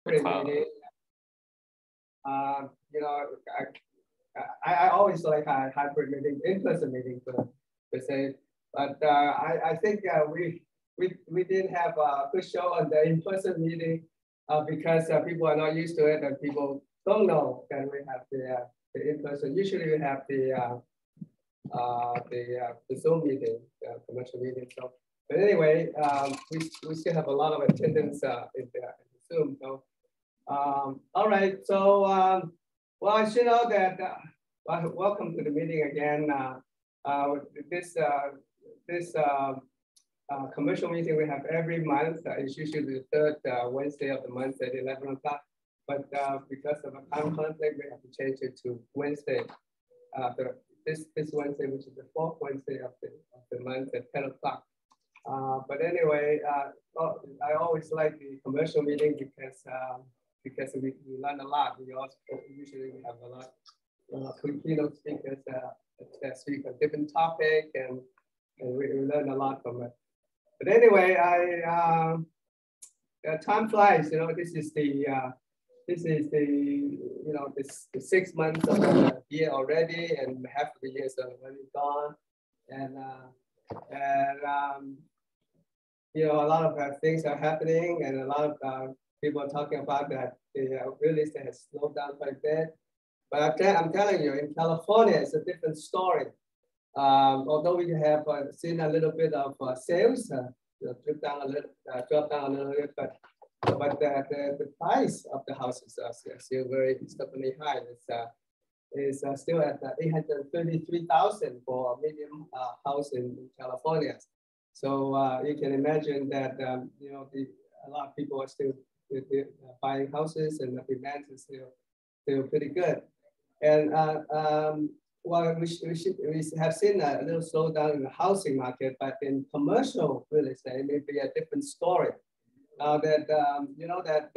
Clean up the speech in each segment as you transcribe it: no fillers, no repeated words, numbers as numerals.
hybrid meeting. You know, I always like a hybrid meeting, in-person meeting per se. But I think we didn't have a good show on the in-person meeting because people are not used to it and people don't know that we have the in-person. Usually we have the Zoom meeting, commercial meeting. So, but anyway, we still have a lot of attendance in the Zoom. So, all right. So, well, I should know that. Welcome to the meeting again. This commercial meeting we have every month. It's usually the third Wednesday of the month at 11 o'clock. But because of a time conflict, we have to change it to Wednesday. This Wednesday, which is the fourth Wednesday of the month at 10 o'clock. But anyway, I always like the commercial meeting because we learn a lot. We also usually have a lot of keynote speakers that speak on different topic, and we learn a lot from it. But anyway, time flies. You know, this is the the 6 months of the year already, and half of the year is already gone, and you know, a lot of things are happening, and a lot of people are talking about that the real estate has slowed down quite a bit. But I'm telling you, in California, it's a different story. Although we have seen a little bit of sales drop down a little bit, but the price of the houses are still very stubbornly high. It's still at 833,000 for a medium house in California. So you can imagine that you know, a lot of people are still buying houses, and the demand is still pretty good. And well, we have seen a little slowdown in the housing market, but in commercial real estate, it may be a different story. Now that you know that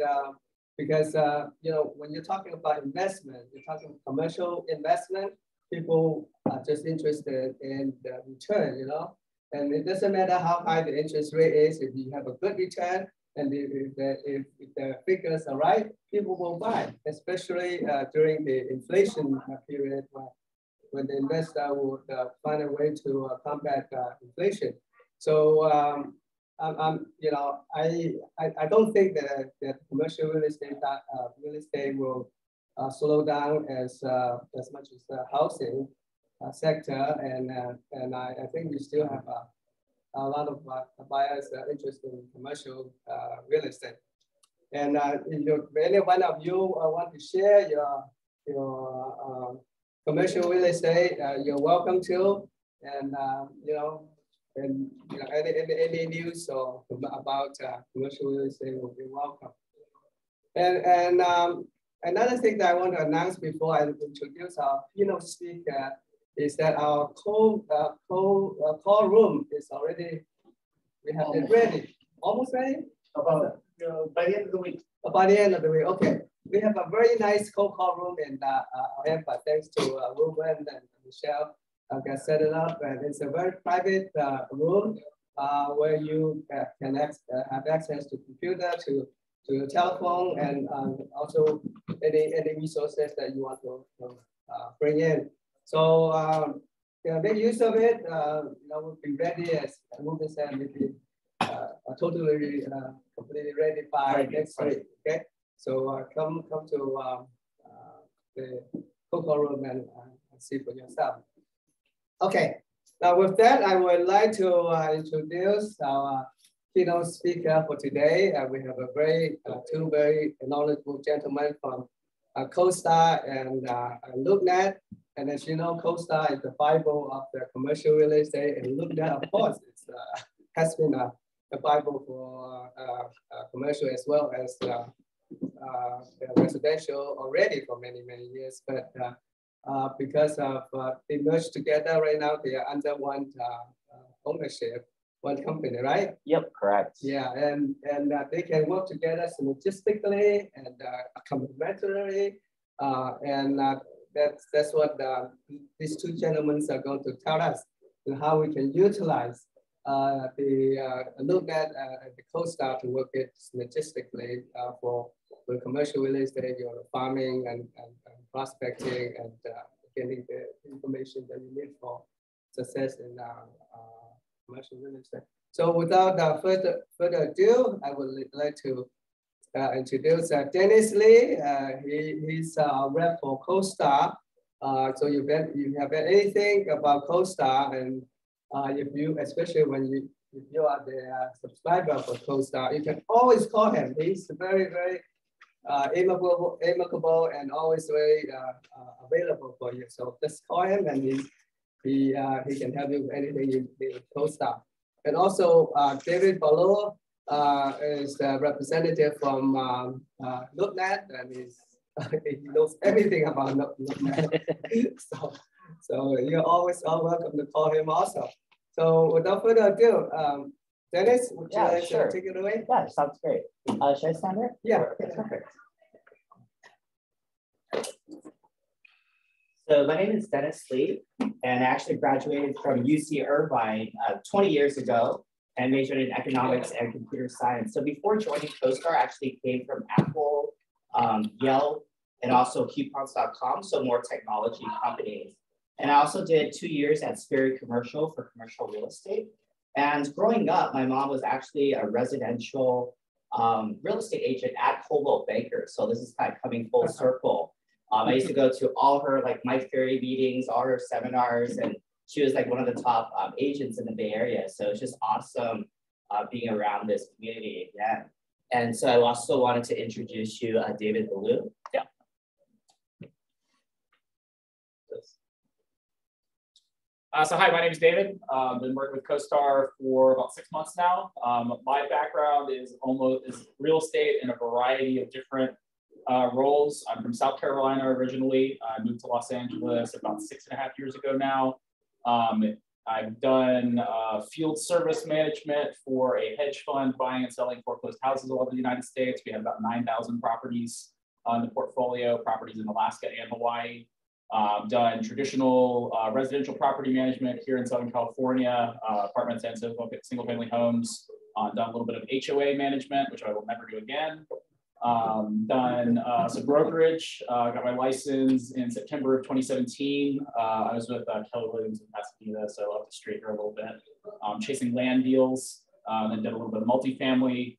because you know, when you're talking about investment, you're talking commercial investment. People are just interested in the return, you know, and it doesn't matter how high the interest rate is. If you have a good return, and if the figures are right, people will buy, especially during the inflation period when the investor would find a way to combat inflation. So you know, I don't think that commercial real estate will slow down as much as the housing sector, and I think we still have a lot of buyers interested in commercial real estate. And if any one of you want to share your commercial real estate, you're welcome to. And you know, any news or about commercial real estate will be welcome. And another thing that I want to announce before I introduce our keynote speaker is that our call room is already, we have it ready. Almost ready? About by the end of the week. By the end of the week, okay. We have a very nice call room in Tampa, thanks to Ruben and Michelle. Got set it up, and it's a very private room where you can have access to computer, to your telephone, and also any resources that you want to bring in. So make use of it. We'll be ready, as Ruben said, maybe totally completely ready by next week. Okay, so come to the Coco room and see for yourself. Okay, now with that, I would like to introduce our keynote speaker for today. We have a two very knowledgeable gentlemen from CoStar and LoopNet. And as you know, CoStar is the Bible of the commercial real estate, and LoopNet, of course, has been a Bible for commercial as well as residential already for many years. But because of they merged together right now, they are under one ownership, one company, right? Yep, correct. Yeah, and they can work together synergistically and complementarily, and that's what these two gentlemen are going to tell us, and how we can utilize LoopNet and the CoStar to work it synergistically for commercial real estate, farming and prospecting and getting the information that you need for success in commercial real estate. So without further ado, I would like to introduce Dennis Lee. He's a rep for CoStar. So if you have anything about CoStar, and especially when you are the subscriber for CoStar, you can always call him. He's very, very amicable and always very available for you. So just call him, and he can help you with anything you need with CoStar. And also David Ballot is the representative from LoopNet, and he knows everything about LoopNet. so you're always welcome to call him also. So without further ado, Dennis, would you like to take it away? Yeah, sounds great. Should I stand there? Yeah. Okay, perfect. So my name is Dennis Lee, and I actually graduated from UC Irvine 20 years ago and majored in economics and computer science. So before joining CoStar, I actually came from Apple, Yelp, and also coupons.com, so more technology companies. And I also did 2 years at Spirit Commercial for commercial real estate. And growing up, my mom was actually a residential real estate agent at Coldwell Banker. So this is kind of coming full circle. I used to go to all her Mike Ferry meetings, all her seminars, and she was one of the top agents in the Bay Area. So it's just awesome being around this community again. And so I also wanted to introduce you David Ballou. Yeah. So hi, my name is David. I've been working with CoStar for about 6 months now. My background is real estate in a variety of different roles. I'm from South Carolina originally. I moved to Los Angeles about 6.5 years ago now. I've done field service management for a hedge fund buying and selling foreclosed houses all over the United States. We have about 9,000 properties in the portfolio, properties in Alaska and Hawaii. Done traditional residential property management here in Southern California, apartments and single family homes. Done a little bit of HOA management, which I will never do again. Done some brokerage, got my license in September of 2017. I was with Keller Williams in Pasadena, so up the street here a little bit, chasing land deals, then did a little bit of multifamily.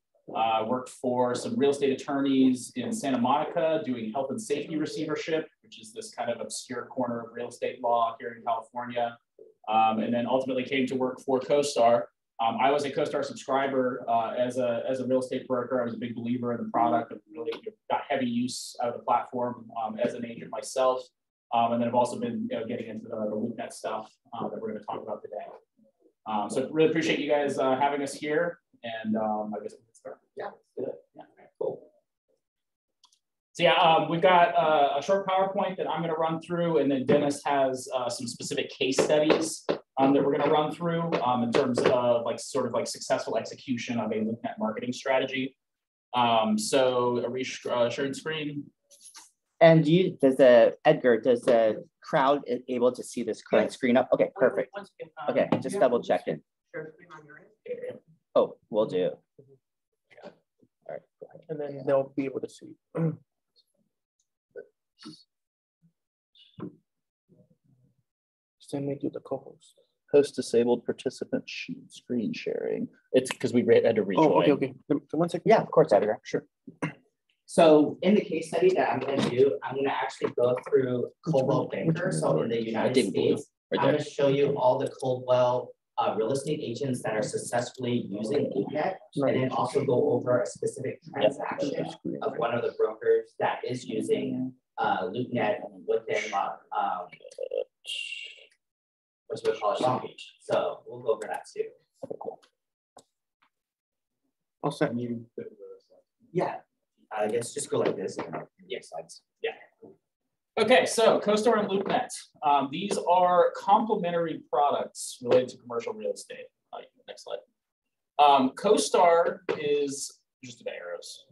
Worked for some real estate attorneys in Santa Monica doing health and safety receivership, which is this kind of obscure corner of real estate law here in California. And then ultimately came to work for CoStar. I was a CoStar subscriber as a real estate broker. I was a big believer in the product. I really got heavy use out of the platform as an agent myself. And then I've also been getting into the LoopNet stuff that we're going to talk about today. So really appreciate you guys having us here. And I guess we can start. Yeah, good. Yeah, cool. So yeah, we've got a short PowerPoint that I'm going to run through, and then Dennis has some specific case studies that we're going to run through in terms of successful execution of a LoopNet marketing strategy. So are we sharing screen? And Edgar, does the crowd able to see this current screen up? Okay, perfect. Okay, just double checking. Oh, we'll do. All right. And then they'll be able to see. Send me to the co-host. Host disabled participant screen sharing. It's because we had to rejoin. Oh, okay. 1 second. Yeah, of course, Edgar. Sure. So in the case study that I'm going to do, I'm going to actually go through Coldwell Banker. So in the United States, I'm going to show you all the Coldwell real estate agents that are successfully using LoopNet, and then also go over a specific transaction of one of the brokers that is using LoopNet within which we call it Long Beach. So we'll go over that too. I'll set. Yeah, I guess just go like this. Yeah, slides. Yeah. Okay, so CoStar and LoopNet. These are complementary products related to commercial real estate. Next slide. CoStar is just the arrows.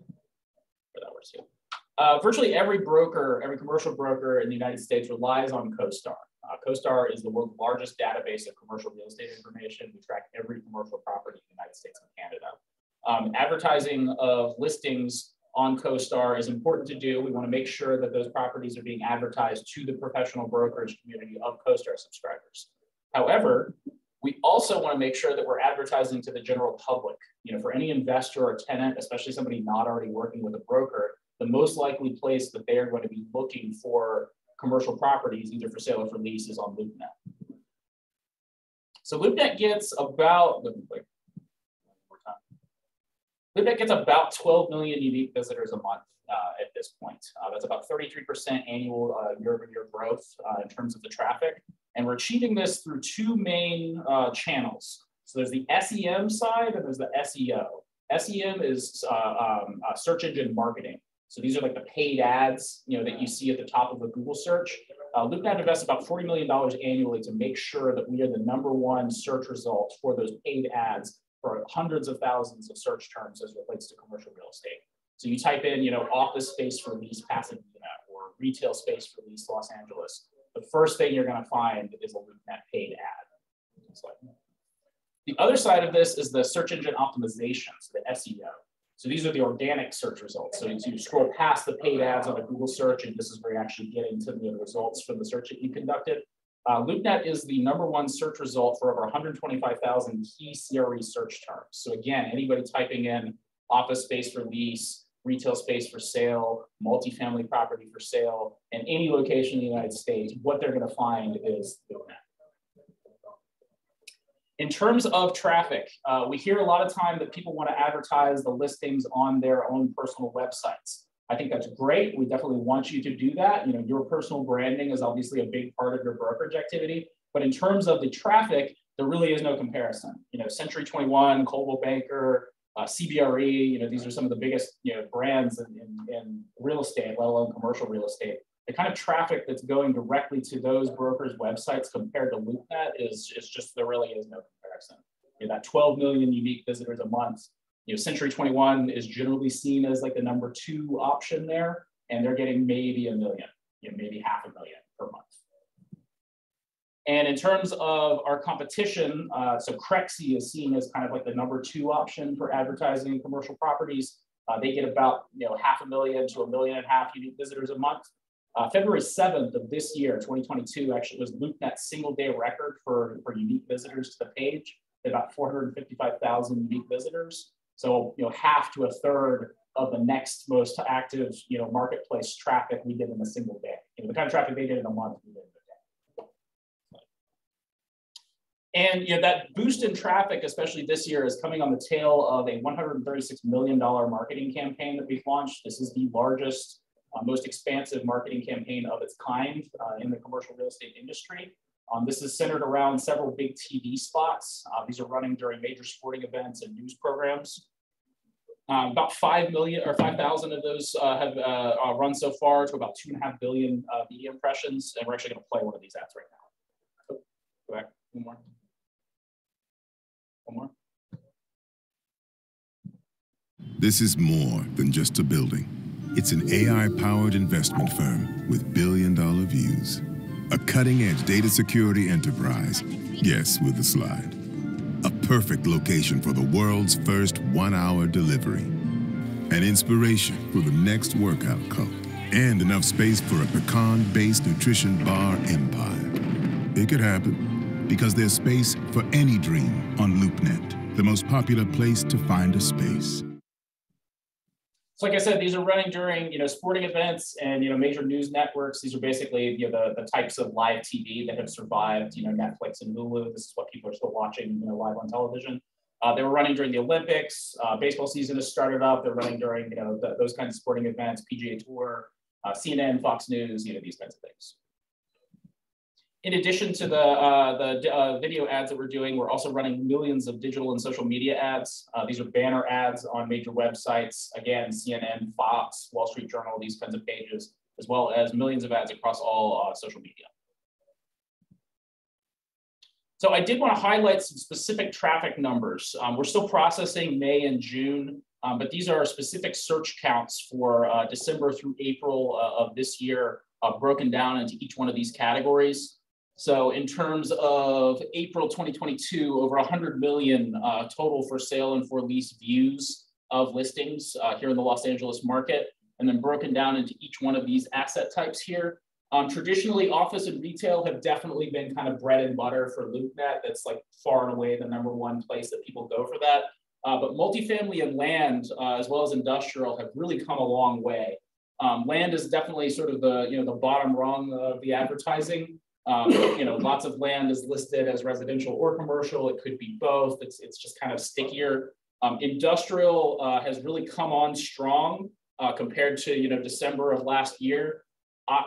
That works too. Virtually every broker, every commercial broker in the United States relies on CoStar. CoStar is the world's largest database of commercial real estate information. We track every commercial property in the United States and Canada. Advertising of listings on CoStar is important to do. We want to make sure that those properties are being advertised to the professional brokerage community of CoStar subscribers. However, we also want to make sure that we're advertising to the general public. You know, for any investor or tenant, especially somebody not already working with a broker, the most likely place that they are going to be looking for commercial properties, either for sale or for lease, is on LoopNet. So LoopNet gets about, LoopNet gets about 12 million unique visitors a month at this point. That's about 33% annual year-over-year growth in terms of the traffic. And we're achieving this through two main channels. So there's the SEM side and there's the SEO. SEM is search engine marketing. So these are like the paid ads, you know, that you see at the top of a Google search. LoopNet invests about $40 million annually to make sure that we are the #1 search result for those paid ads for hundreds of thousands of search terms as it relates to commercial real estate. So you type in, you know, office space for lease Pasadena or retail space for lease Los Angeles. The first thing you're going to find is a LoopNet paid ad. The other side of this is the search engine optimization, so the SEO. So these are the organic search results. So you scroll past the paid ads on a Google search, and this is where you actually get into the results from the search that you conducted. LoopNet is the #1 search result for over 125,000 key CRE search terms. So again, anybody typing in office space for lease, retail space for sale, multifamily property for sale, in any location in the United States, what they're going to find is LoopNet. In terms of traffic, we hear a lot of time that people want to advertise the listings on their own personal websites. I think that's great. We definitely want you to do that. You know, your personal branding is obviously a big part of your brokerage activity, but in terms of the traffic, there really is no comparison. You know, Century 21, Coldwell Banker, CBRE, you know, these are some of the biggest, you know, brands in real estate, let alone commercial real estate. The kind of traffic that's going directly to those brokers' websites compared to LoopNet is just, there really is no comparison. You know, that 12 million unique visitors a month, you know, Century 21 is generally seen as like the #2 option there, and they're getting maybe 1 million, you know, maybe 500,000 per month. And in terms of our competition, so Crexi is seen as kind of like the #2 option for advertising commercial properties. They get about, you know, 500,000 to 1.5 million unique visitors a month. February 7th of this year, 2022, actually was LoopNet's single-day record for unique visitors to the page. About 455,000 unique visitors. So, you know, half to a third of the next most active, you know, marketplace traffic we did in a single day. You know, the kind of traffic they did in a month, we did in a day. And, you know, that boost in traffic, especially this year, is coming on the tail of a $136 million marketing campaign that we've launched. This is the largest, most expansive marketing campaign of its kind in the commercial real estate industry. This is centered around several big TV spots. These are running during major sporting events and news programs. About 5,000 of those have run so far to about 2.5 billion media impressions. And we're actually going to play one of these ads right now. Oh, go back, one more. One more. This is more than just a building. It's an AI-powered investment firm with billion-dollar views. A cutting-edge data security enterprise, yes, with a slide. A perfect location for the world's first 1-hour delivery. An inspiration for the next workout cult. And enough space for a pecan-based nutrition bar empire. It could happen because there's space for any dream on LoopNet, the most popular place to find a space. So like I said, these are running during, you know, sporting events and, you know, major news networks. These are basically, you know, the types of live TV that have survived, you know, Netflix and Hulu. This is what people are still watching, you know, live on television. They were running during the Olympics. Baseball season has started up. They're running during, you know, those kinds of sporting events, PGA Tour, CNN, Fox News, you know, these kinds of things. In addition to the video ads that we're doing, we're also running millions of digital and social media ads. These are banner ads on major websites. Again, CNN, Fox, Wall Street Journal, these kinds of pages, as well as millions of ads across all social media. So I did want to highlight some specific traffic numbers. We're still processing May and June But these are specific search counts for December through April of this year, broken down into each one of these categories. So in terms of April 2022, over 100 million total for sale and for lease views of listings here in the Los Angeles market, and then broken down into each one of these asset types here. Traditionally, office and retail have definitely been kind of bread and butter for LoopNet. That's like far and away the #1 place that people go for that. But multifamily and land, as well as industrial, have really come a long way. Land is definitely sort of the the bottom rung of the advertising. Lots of land is listed as residential or commercial. It could be both. It's just kind of stickier. Industrial has really come on strong compared to December of last year.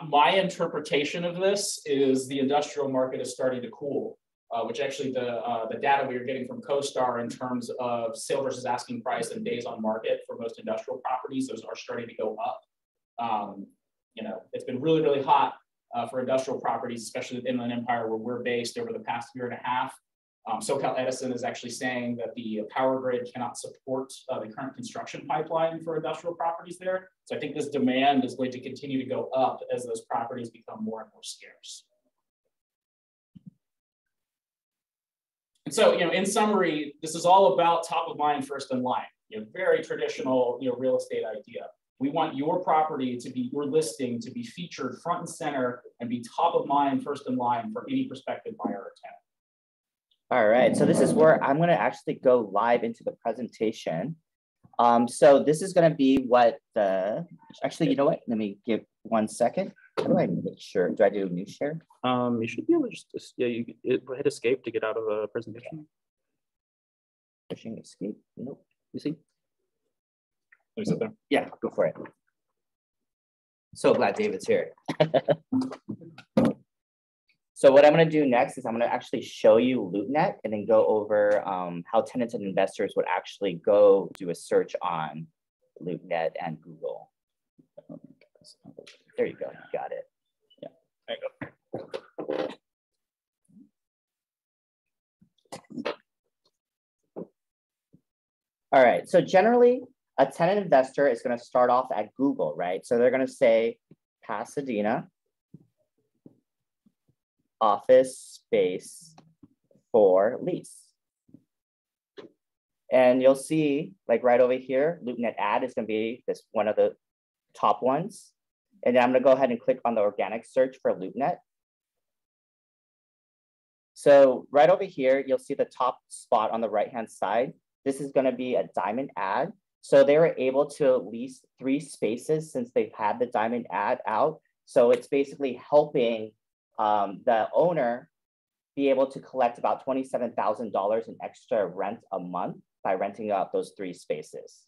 My interpretation of this is the industrial market is starting to cool, which actually the data we are getting from CoStar in terms of sale versus asking price and days on market for most industrial properties, those are starting to go up. It's been really, really hot for industrial properties, especially in the Inland Empire where we're based over the past year and a half. SoCal Edison is actually saying that the power grid cannot support the current construction pipeline for industrial properties there. So I think this demand is going to continue to go up as those properties become more and more scarce. And so, in summary, this is all about top of mind, first in line. Very traditional, real estate idea. We want your property to be, your listing to be featured front and center and be top of mind, first in line for any prospective buyer or tenant. All right, so this is where I'm going to actually go live into the presentation. So this is going to be what actually, you know what? Let me give 1 second. How do I make sure? Do I do a new share? You should be able to just you hit escape to get out of a presentation. Pushing escape. Nope. You see? Let me sit there. Yeah, go for it. So glad David's here. So what I'm going to do next is I'm going to actually show you LoopNet and then go over how tenants and investors would actually go do a search on LoopNet and Google. There you go. You got it. Yeah. There you go. All right. So generally, a tenant investor is going to start off at Google, right? So they're going to say Pasadena office space for lease. And you'll see like right over here, LoopNet ad is going to be this one of the top ones. And then I'm going to go ahead and click on the organic search for LoopNet. So right over here, you'll see the top spot on the right-hand side. This is going to be a diamond ad. So they were able to lease 3 spaces since they've had the diamond ad out. So it's basically helping the owner be able to collect about $27,000 in extra rent a month by renting out those 3 spaces.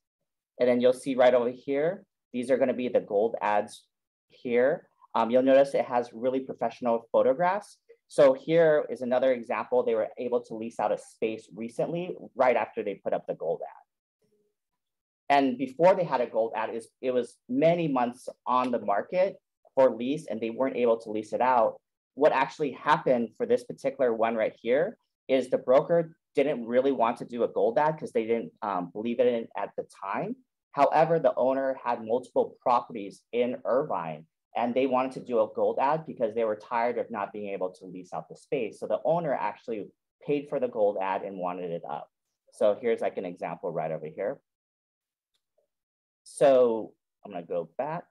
And then you'll see right over here, these are going to be the gold ads here. You'll notice it has really professional photographs. So here is another example. They were able to lease out a space recently, right after they put up the gold ad. And before they had a gold ad, it was many months on the market for lease and they weren't able to lease it out. What actually happened for this particular one right here is the broker didn't really want to do a gold ad because they didn't believe in it at the time. However, the owner had multiple properties in Irvine and they wanted to do a gold ad because they were tired of not being able to lease out the space. So the owner actually paid for the gold ad and wanted it up. So here's like an example right over here. So I'm going to go back.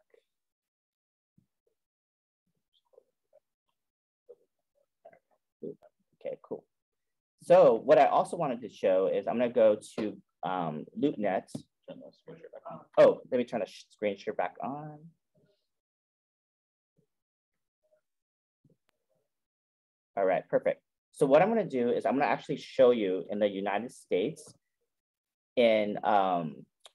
Okay, cool. So what I also wanted to show is I'm going to go to LoopNet. Oh, let me turn the screen share back on. All right, perfect. So what I'm going to do is I'm going to actually show you in the United States in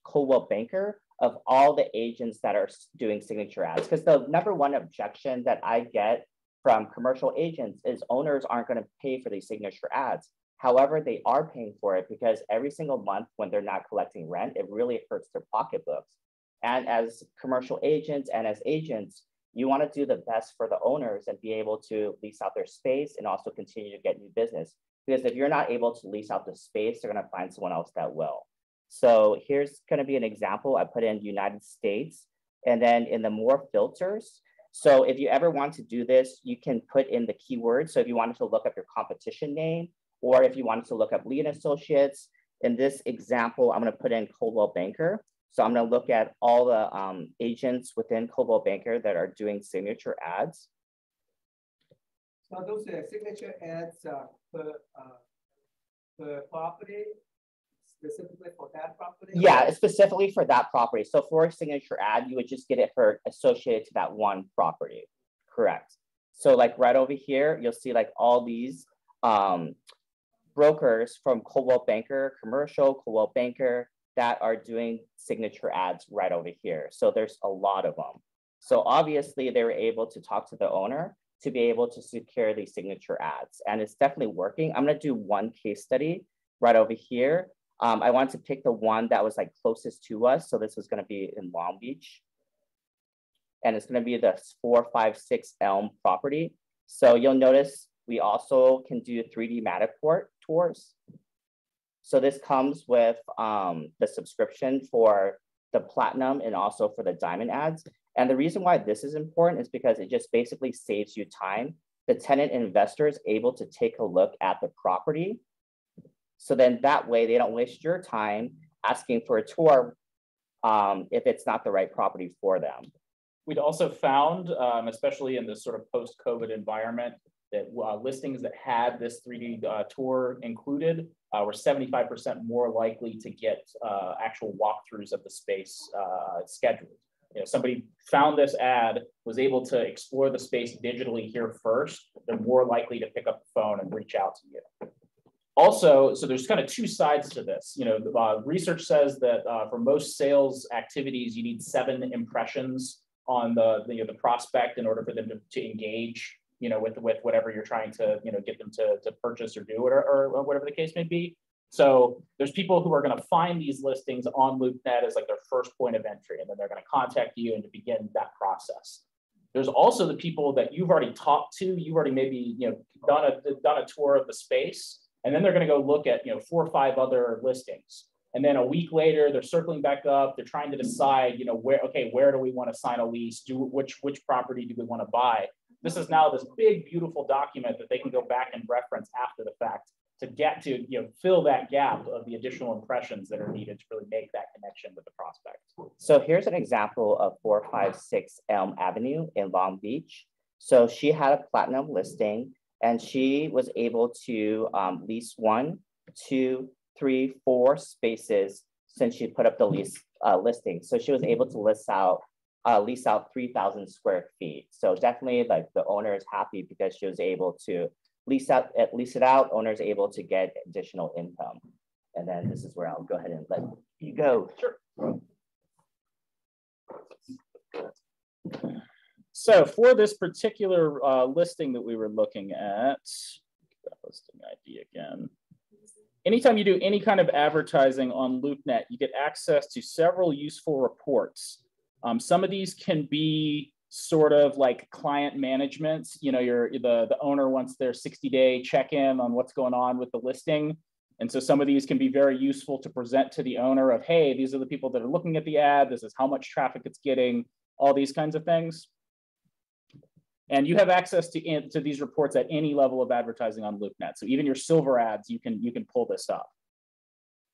Coldwell Banker of all the agents that are doing signature ads. Because the #1 objection that I get from commercial agents is owners aren't going to pay for these signature ads. However, they are paying for it because every single month when they're not collecting rent, it really hurts their pocketbooks. And as commercial agents and as agents, you want to do the best for the owners and be able to lease out their space and also continue to get new business. Because if you're not able to lease out the space, they're going to find someone else that will. So here's going to be an example. I put in United States, and then in the more filters. So if you ever want to do this, you can put in the keyword. So if you wanted to look up your competition name, or if you wanted to look up Lee & Associates, in this example, I'm going to put in Coldwell Banker. So I'm going to look at all the agents within Coldwell Banker that are doing signature ads. So those signature ads per property, specifically for that property? Yeah, it's specifically for that property. So for a signature ad, you would just get it for associated to that one property. Correct. So like right over here, you'll see like all these brokers from Coldwell Banker Commercial, Coldwell Banker, that are doing signature ads right over here. So there's a lot of them. So obviously they were able to talk to the owner to be able to secure these signature ads. And it's definitely working. I'm gonna do one case study right over here. I wanted to pick the one that was like closest to us. So this was gonna be in Long Beach. And it's gonna be the 456 Elm property. So you'll notice we also can do 3D Matterport tours. So this comes with the subscription for the platinum and also for the diamond ads. And the reason why this is important is because it just basically saves you time. The tenant investor is able to take a look at the property. So then that way they don't waste your time asking for a tour if it's not the right property for them. We'd also found, especially in this sort of post-COVID environment, that listings that had this 3D tour included were 75% more likely to get actual walkthroughs of the space scheduled. You know, somebody found this ad, was able to explore the space digitally here first, they're more likely to pick up the phone and reach out to you. Also, so there's kind of two sides to this. You know, research says that for most sales activities, you need 7 impressions on the prospect in order for them to engage, you know, with whatever you're trying to, you know, get them to purchase or do, or whatever the case may be. So there's people who are going to find these listings on LoopNet as like their first point of entry, and then they're going to contact you and to begin that process. There's also the people that you've already talked to, you've already maybe, you know, done a tour of the space, and then they're going to go look at, you know, 4 or 5 other listings. And then a week later, they're circling back up. They're trying to decide, you know, where do we want to sign a lease? Which property do we want to buy? This is now this big, beautiful document that they can go back and reference after the fact to get to, you know, fill that gap of the additional impressions that are needed to really make that connection with the prospect. So here's an example of 456 Elm Avenue in Long Beach. So she had a platinum listing, and she was able to lease 1, 2, 3, 4 spaces since she put up the listing. So she was able to lease out 3,000 square feet. So definitely, like, the owner is happy because she was able to lease it out. Owner's able to get additional income. And then this is where I'll go ahead and let you go. Sure. So for this particular listing that we were looking at, that listing ID again. Anytime you do any kind of advertising on LoopNet, you get access to several useful reports. Some of these can be sort of like client management. You know, the owner wants their 60-day check-in on what's going on with the listing. And so some of these can be very useful to present to the owner of, hey, these are the people that are looking at the ad. This is how much traffic it's getting, all these kinds of things. And you have access to these reports at any level of advertising on LoopNet. So even your silver ads, you can pull this up.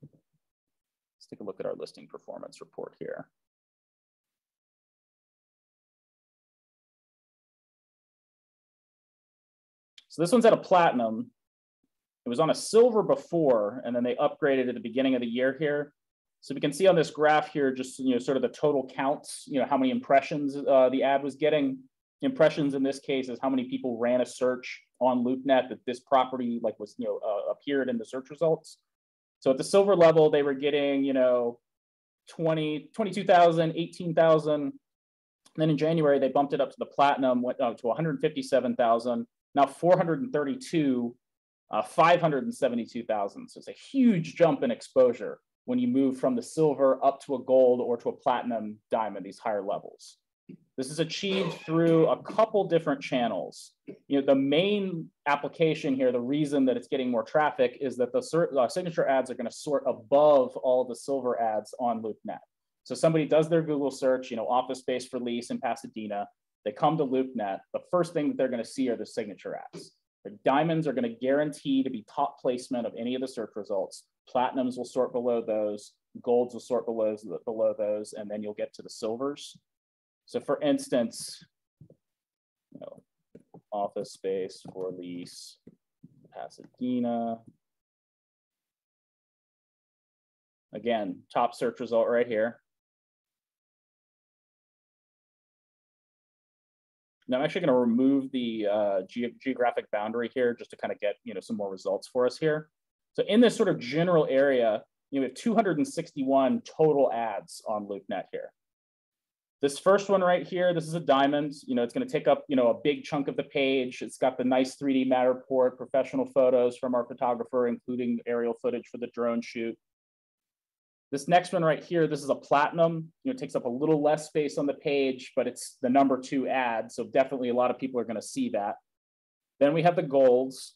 Let's take a look at our listing performance report here. So this one's at a platinum. It was on a silver before, and then they upgraded at the beginning of the year here. So we can see on this graph here, just, you know, sort of the total counts, you know, how many impressions the ad was getting. Impressions in this case is how many people ran a search on LoopNet that this property was, you know, appeared in the search results. So at the silver level, they were getting, you know, 22,000, 18,000. Then in January, they bumped it up to the platinum, went to 157,000. Now 432, 572,000. So it's a huge jump in exposure when you move from the silver up to a gold or to a platinum diamond, these higher levels. This is achieved through a couple different channels. You know, the main application here, the reason that it's getting more traffic is that the signature ads are going to sort above all the silver ads on LoopNet. So somebody does their Google search, you know, office space for lease in Pasadena. They come to LoopNet. The first thing that they're going to see are the signature ads. The diamonds are going to guarantee to be top placement of any of the search results. Platinums will sort below those. Golds will sort below those, and then you'll get to the silvers. So for instance, you know, office space for lease, Pasadena. Again, top search result right here. Now I'm actually going to remove the geographic boundary here just to kind of get, you know, some more results for us here. So in this sort of general area, you know, we have 261 total ads on LoopNet here. This first one right here, this is a diamond. You know, it's going to take up, you know, a big chunk of the page. It's got the nice 3D Matterport, professional photos from our photographer, including aerial footage for the drone shoot. This next one right here, this is a platinum. You know, it takes up a little less space on the page, but it's the #2 ad. So definitely a lot of people are going to see that. Then we have the golds.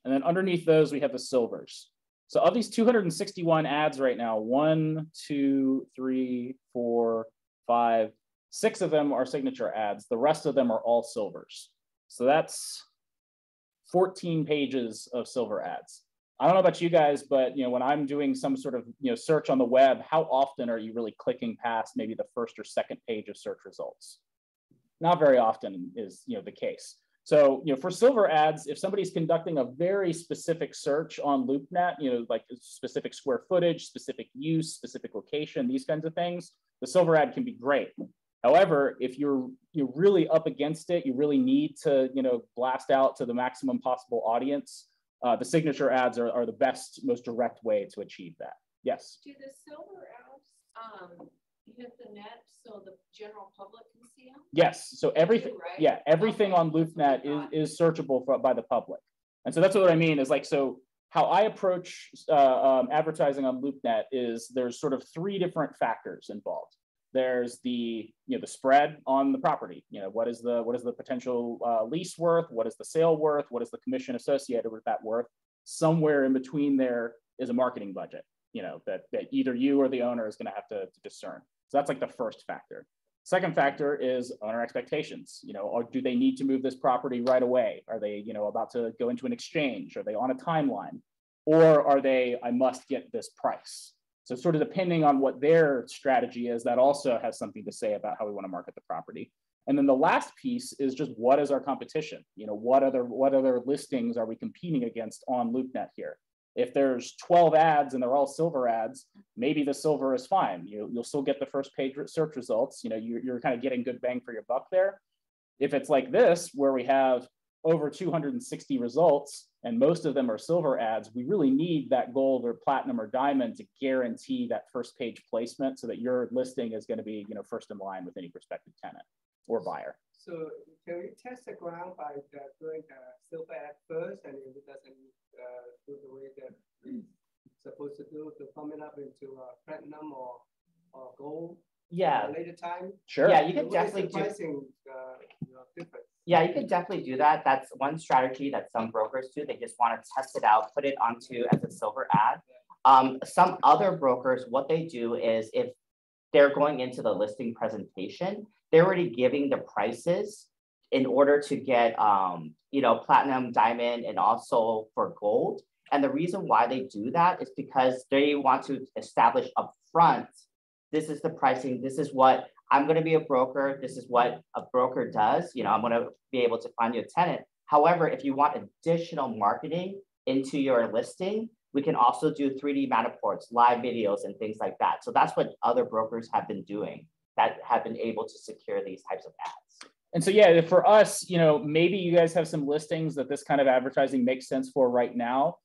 And then underneath those, we have the silvers. So of these 261 ads right now, 1, 2, 3, 4, 5, 6 of them are signature ads. The rest of them are all silvers. So that's 14 pages of silver ads. I don't know about you guys, but you know, when I'm doing some sort of, you know, search on the web, how often are you really clicking past maybe the first or second page of search results? Not very often is, you know, the case. So, you know, for silver ads, if somebody's conducting a very specific search on LoopNet, you know, like specific square footage, specific use, specific location, these kinds of things, the silver ad can be great. However, if you're really up against it, you really need to, you know, blast out to the maximum possible audience. The signature ads are the best, most direct way to achieve that. Yes? Do the silver ads hit the net so the general public can see them? Yes. So everything, right? yeah, everything on LoopNet is searchable by the public. And so that's what I mean is like, so how I approach advertising on LoopNet is there's sort of 3 different factors involved. There's the, you know, the spread on the property. You know, what is the potential lease worth? What is the sale worth? What is the commission associated with that worth? Somewhere in between there is a marketing budget, you know, that either you or the owner is going to have to discern. So that's like the first factor. Second factor is owner expectations. You know, or do they need to move this property right away? Are they, you know, about to go into an exchange? Are they on a timeline? Or are they, I must get this price? So sort of depending on what their strategy is, that also has something to say about how we want to market the property. And then the last piece is just what is our competition? You know, what other listings are we competing against on LoopNet here? If there's 12 ads and they're all silver ads, maybe the silver is fine. You'll still get the first page search results. You know, you're kind of getting good bang for your buck there. If it's like this, where we have over 260 results and most of them are silver ads, we really need that gold or platinum or diamond to guarantee that first page placement so that your listing is going to be, you know, first in line with any prospective tenant or buyer. So can we test the ground by doing the silver ad first, and if it doesn't do the way that it's supposed to do, to coming up into platinum or gold? Yeah. Later time. Sure. Yeah, you could definitely do. Pricing, difference. Yeah, you could definitely do that. That's one strategy that some brokers do. They just want to test it out, put it onto as a silver ad. Some other brokers, what they do is if they're going into the listing presentation, they're already giving the prices in order to get, you know, platinum, diamond, and also for gold. And the reason why they do that is because they want to establish upfront, this is the pricing, this is what I'm going to be a broker. This is what a broker does. You know, I'm going to be able to find you a tenant. However, if you want additional marketing into your listing, we can also do 3D Matterports, live videos, and things like that. So that's what other brokers have been doing that have been able to secure these types of ads. And so, yeah, for us, you know, maybe you guys have some listings that this kind of advertising makes sense for right now.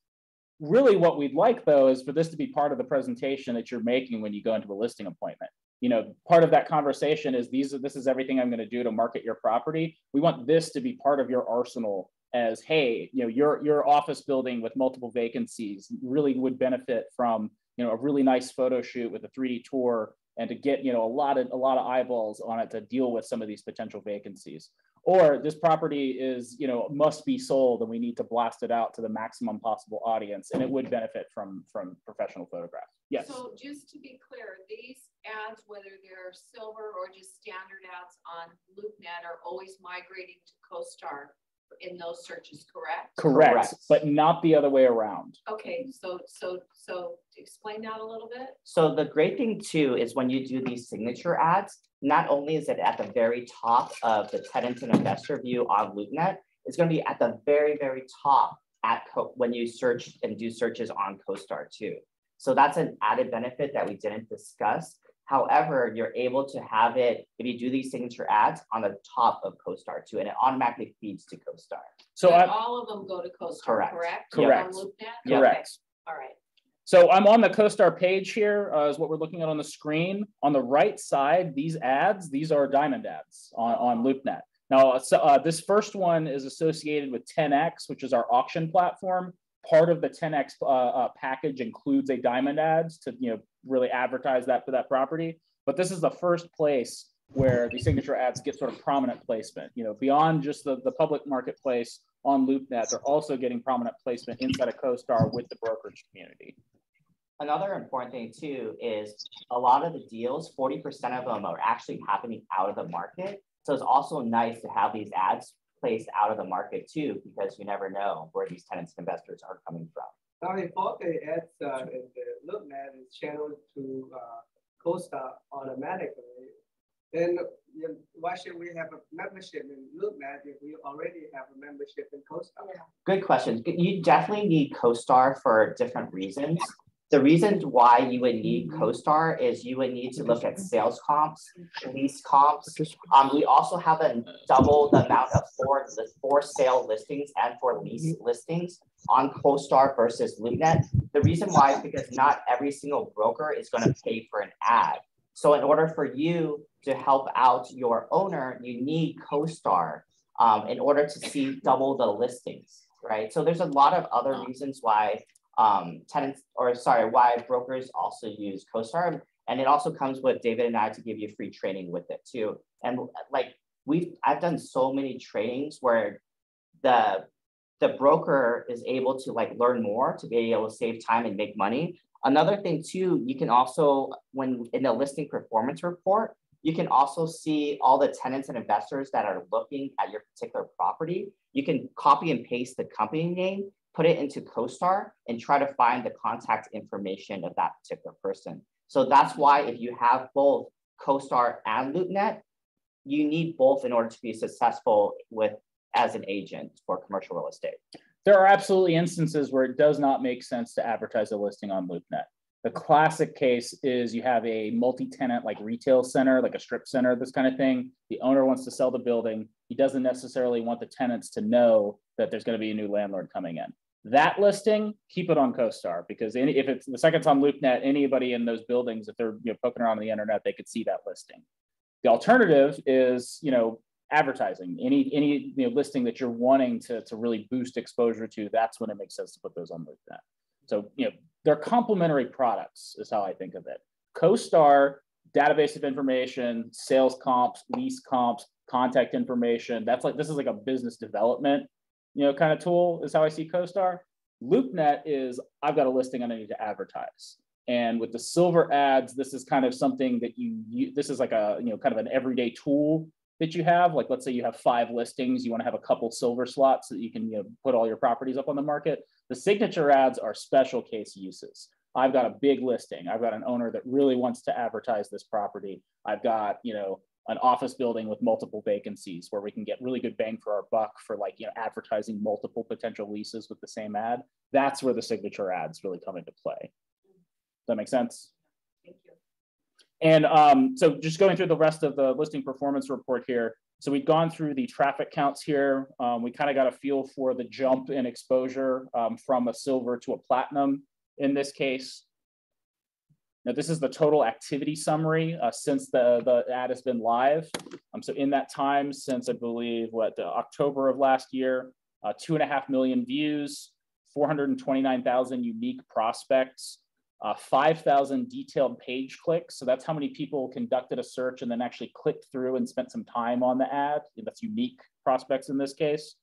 Really what we'd like, though, is for this to be part of the presentation that you're making when you go into a listing appointment. You know, part of that conversation is this is everything I'm going to do to market your property. We want this to be part of your arsenal as, hey, you know, your office building with multiple vacancies really would benefit from, you know, a really nice photo shoot with a 3D tour and to get, you know, a lot of eyeballs on it to deal with some of these potential vacancies. Or this property is, you know, must be sold and we need to blast it out to the maximum possible audience, and it would benefit from professional photographs. Yes. So just to be clear, these ads, whether they're silver or just standard ads on LoopNet, are always migrating to CoStar in those searches, correct? Correct, but not the other way around. Okay, so explain that a little bit. So the great thing too is when you do these signature ads, not only is it at the very top of the tenant and investor view on LoopNet, it's going to be at the very, very top when you search and do searches on CoStar too. So that's an added benefit that we didn't discuss. However, you're able to have it, if you do these signature ads, on the top of CoStar too, and it automatically feeds to CoStar. So all of them go to CoStar, correct? Correct. On LoopNet? Correct. Okay. All right. So I'm on the CoStar page here, is what we're looking at on the screen. On the right side, these ads, these are diamond ads on LoopNet. Now, this first one is associated with 10X, which is our auction platform. Part of the 10X package includes a diamond ads to, you know, really advertise that for that property. But this is the first place where the signature ads get sort of prominent placement. You know, beyond just the public marketplace on LoopNet, they're also getting prominent placement inside of CoStar with the brokerage community. Another important thing too is a lot of the deals, 40% of them are actually happening out of the market. So it's also nice to have these ads placed out of the market too, because you never know where these tenants and investors are coming from. Now, if all the ads in the LoopNet is channeled to CoStar automatically, then why should we have a membership in LoopNet if we already have a membership in CoStar? Yeah. Good question. You definitely need CoStar for different reasons. The reasons why you would need CoStar is you would need to look at sales comps, lease comps. We also have double the amount of for sale listings and for lease listings on CoStar versus LoopNet. The reason why is because not every single broker is going to pay for an ad. So in order for you to help out your owner, you need CoStar in order to see double the listings, right? So there's a lot of other reasons why why brokers also use CoStar. And it also comes with David and I to give you free training with it too. And like I've done so many trainings where the broker is able to like learn more to be able to save time and make money. Another thing too, you can also, when in the listing performance report, you can also see all the tenants and investors that are looking at your particular property. You can copy and paste the company name, put it into CoStar, and try to find the contact information of that particular person. So that's why if you have both CoStar and LoopNet, you need both in order to be successful as an agent for commercial real estate. There are absolutely instances where it does not make sense to advertise a listing on LoopNet. The classic case is you have a multi-tenant like retail center, like a strip center, this kind of thing. The owner wants to sell the building. He doesn't necessarily want the tenants to know that there's going to be a new landlord coming in. That listing, keep it on CoStar, because if it's the second time LoopNet, anybody in those buildings, if they're poking around on the internet, they could see that listing. The alternative is advertising. Any listing that you're wanting to really boost exposure to, that's when it makes sense to put those on LoopNet. So they're complementary products is how I think of it. CoStar, database of information, sales comps, lease comps, contact information. This is like a business development kind of tool is how I see CoStar. LoopNet is, I've got a listing and I need to advertise. And with the silver ads, this is kind of something that this is like a, kind of an everyday tool that you have. Like, let's say you have 5 listings, you want to have a couple silver slots so that you can put all your properties up on the market. The signature ads are special case uses. I've got a big listing. I've got an owner that really wants to advertise this property. I've got, an office building with multiple vacancies where we can get really good bang for our buck for advertising multiple potential leases with the same ad. That's where the signature ads really come into play. Does that make sense? Thank you. And so just going through the rest of the listing performance report here. So we've gone through the traffic counts here. We kind of got a feel for the jump in exposure from a silver to a platinum in this case. Now, this is the total activity summary since the ad has been live. So in that time, since I believe, October of last year, 2.5 million views, 429,000 unique prospects. 5,000 detailed page clicks. So that's how many people conducted a search and then actually clicked through and spent some time on the ad. That's unique prospects in this case.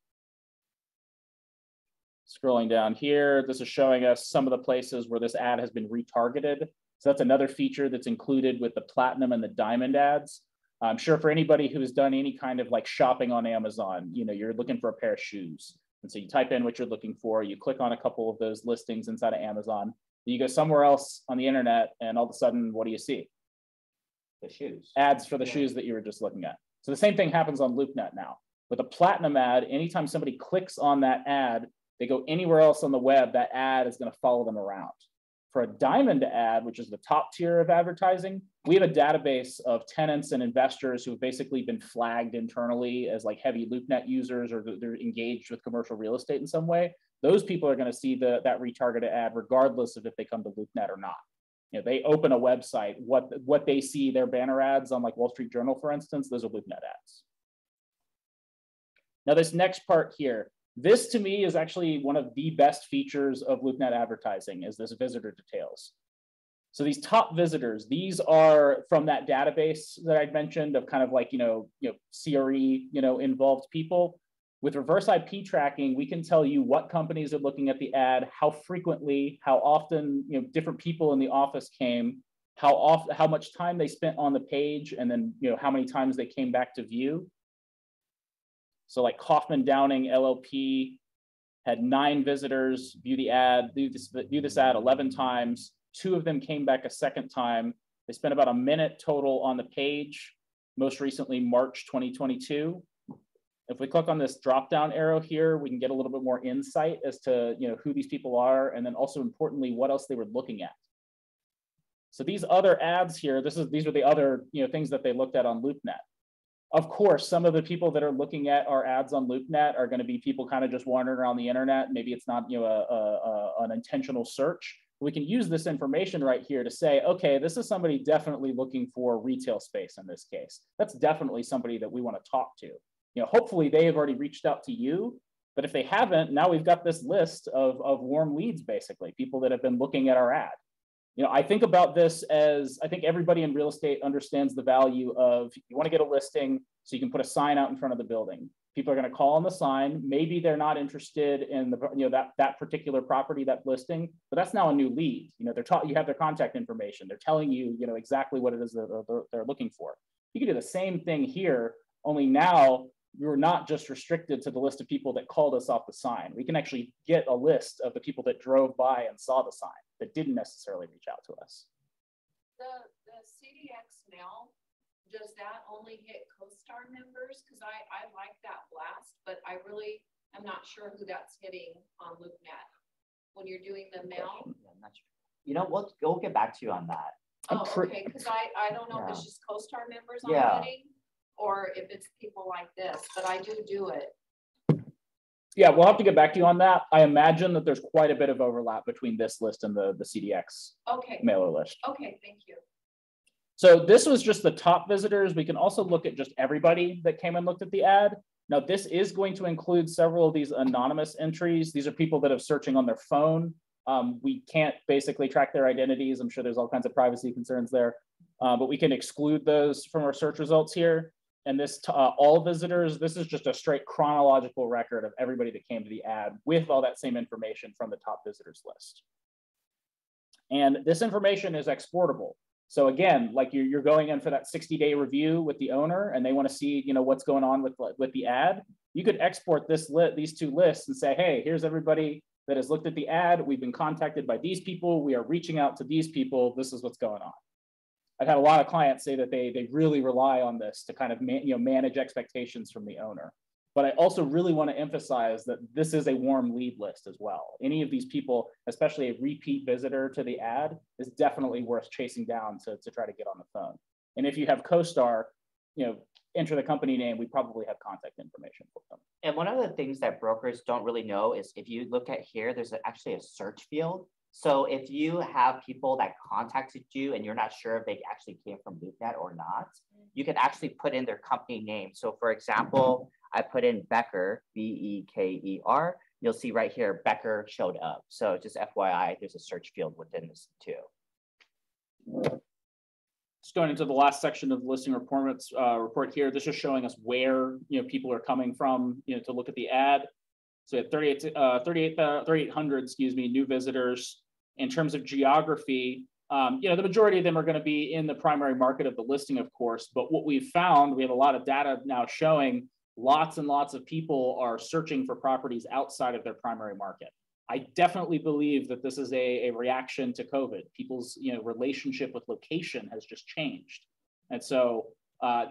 Scrolling down here, this is showing us some of the places where this ad has been retargeted. So that's another feature that's included with the platinum and the diamond ads. I'm sure for anybody who has done any kind of like shopping on Amazon, you know, you're looking for a pair of shoes. And so you type in what you're looking for, you click on a couple of those listings inside of Amazon, you go somewhere else on the internet, and all of a sudden, what do you see? The shoes. Ads for the shoes that you were just looking at. So the same thing happens on LoopNet now. With a platinum ad, anytime somebody clicks on that ad, they go anywhere else on the web, that ad is going to follow them around. For a diamond ad, which is the top tier of advertising, we have a database of tenants and investors who have basically been flagged internally as like heavy LoopNet users, or they're engaged with commercial real estate in some way. Those people are going to see that retargeted ad regardless of if they come to LoopNet or not. You know, they open a website, what they see, their banner ads on like Wall Street Journal, for instance, those are LoopNet ads. Now this next part here, this to me is actually one of the best features of LoopNet advertising, is this visitor details. So these top visitors, these are from that database that I mentioned of kind of like, CRE, involved people. With reverse IP tracking, we can tell you what companies are looking at the ad, how frequently, how often, different people in the office came, how much time they spent on the page, and then, how many times they came back to view. So like Kaufman Downing LLP had 9 visitors view the ad, view this ad 11 times. 2 of them came back a second time. They spent about a minute total on the page, most recently March 2022. If we click on this drop-down arrow here, we can get a little bit more insight as to who these people are, and then also importantly, what else they were looking at. So these other ads here, these are the other things that they looked at on LoopNet. Of course, some of the people that are looking at our ads on LoopNet are going to be people kind of just wandering around the internet. Maybe it's not an intentional search. We can use this information right here to say, okay, this is somebody definitely looking for retail space in this case. That's definitely somebody that we want to talk to. Hopefully they have already reached out to you, but if they haven't, now we've got this list of warm leads, basically, people that have been looking at our ad. I think about this as, I think everybody in real estate understands the value of, you want to get a listing so you can put a sign out in front of the building. People are going to call on the sign. Maybe they're not interested in that particular property, that listing, but that's now a new lead. You have their contact information. They're telling you, exactly what it is that they're looking for. You can do the same thing here, only now we're not just restricted to the list of people that called us off the sign. We can actually get a list of the people that drove by and saw the sign that didn't necessarily reach out to us. The CDX mail, does that only hit CoStar members? Because I like that blast, but I really am not sure who that's hitting on LoopNet when you're doing the mail. I'm not sure. We'll get back to you on that. Oh, okay, because I don't know if it's just CoStar members I'm hitting, or if it's people like this, but I do it. Yeah, we'll have to get back to you on that. I imagine that there's quite a bit of overlap between this list and the CDX mailer list. Okay, thank you. So this was just the top visitors. We can also look at just everybody that came and looked at the ad. Now, this is going to include several of these anonymous entries. These are people that are searching on their phone. We can't basically track their identities. I'm sure there's all kinds of privacy concerns there, but we can exclude those from our search results here. And this, all visitors, this is just a straight chronological record of everybody that came to the ad with all that same information from the top visitors list. And this information is exportable. So again, like you're going in for that 60-day review with the owner and they want to see, what's going on with the ad. You could export these 2 lists and say, hey, here's everybody that has looked at the ad. We've been contacted by these people. We are reaching out to these people. This is what's going on. I've had a lot of clients say that they really rely on this to kind of manage expectations from the owner. But I also really want to emphasize that this is a warm lead list as well. Any of these people, especially a repeat visitor to the ad, is definitely worth chasing down to try to get on the phone. And if you have CoStar, enter the company name, we probably have contact information for them. And one of the things that brokers don't really know is if you look at here, there's actually a search field. So if you have people that contacted you and you're not sure if they actually came from LoopNet or not, you can actually put in their company name. So for example, I put in Becker, B-E-K-E-R, you'll see right here, Becker showed up. So just FYI, there's a search field within this too. Just going into the last section of the listing reports report here, this is showing us where people are coming from to look at the ad. So we had 3,800, excuse me, new visitors. In terms of geography, the majority of them are going to be in the primary market of the listing, of course. But what we've found, we have a lot of data now showing lots and lots of people are searching for properties outside of their primary market. I definitely believe that this is a reaction to COVID. People's relationship with location has just changed. And so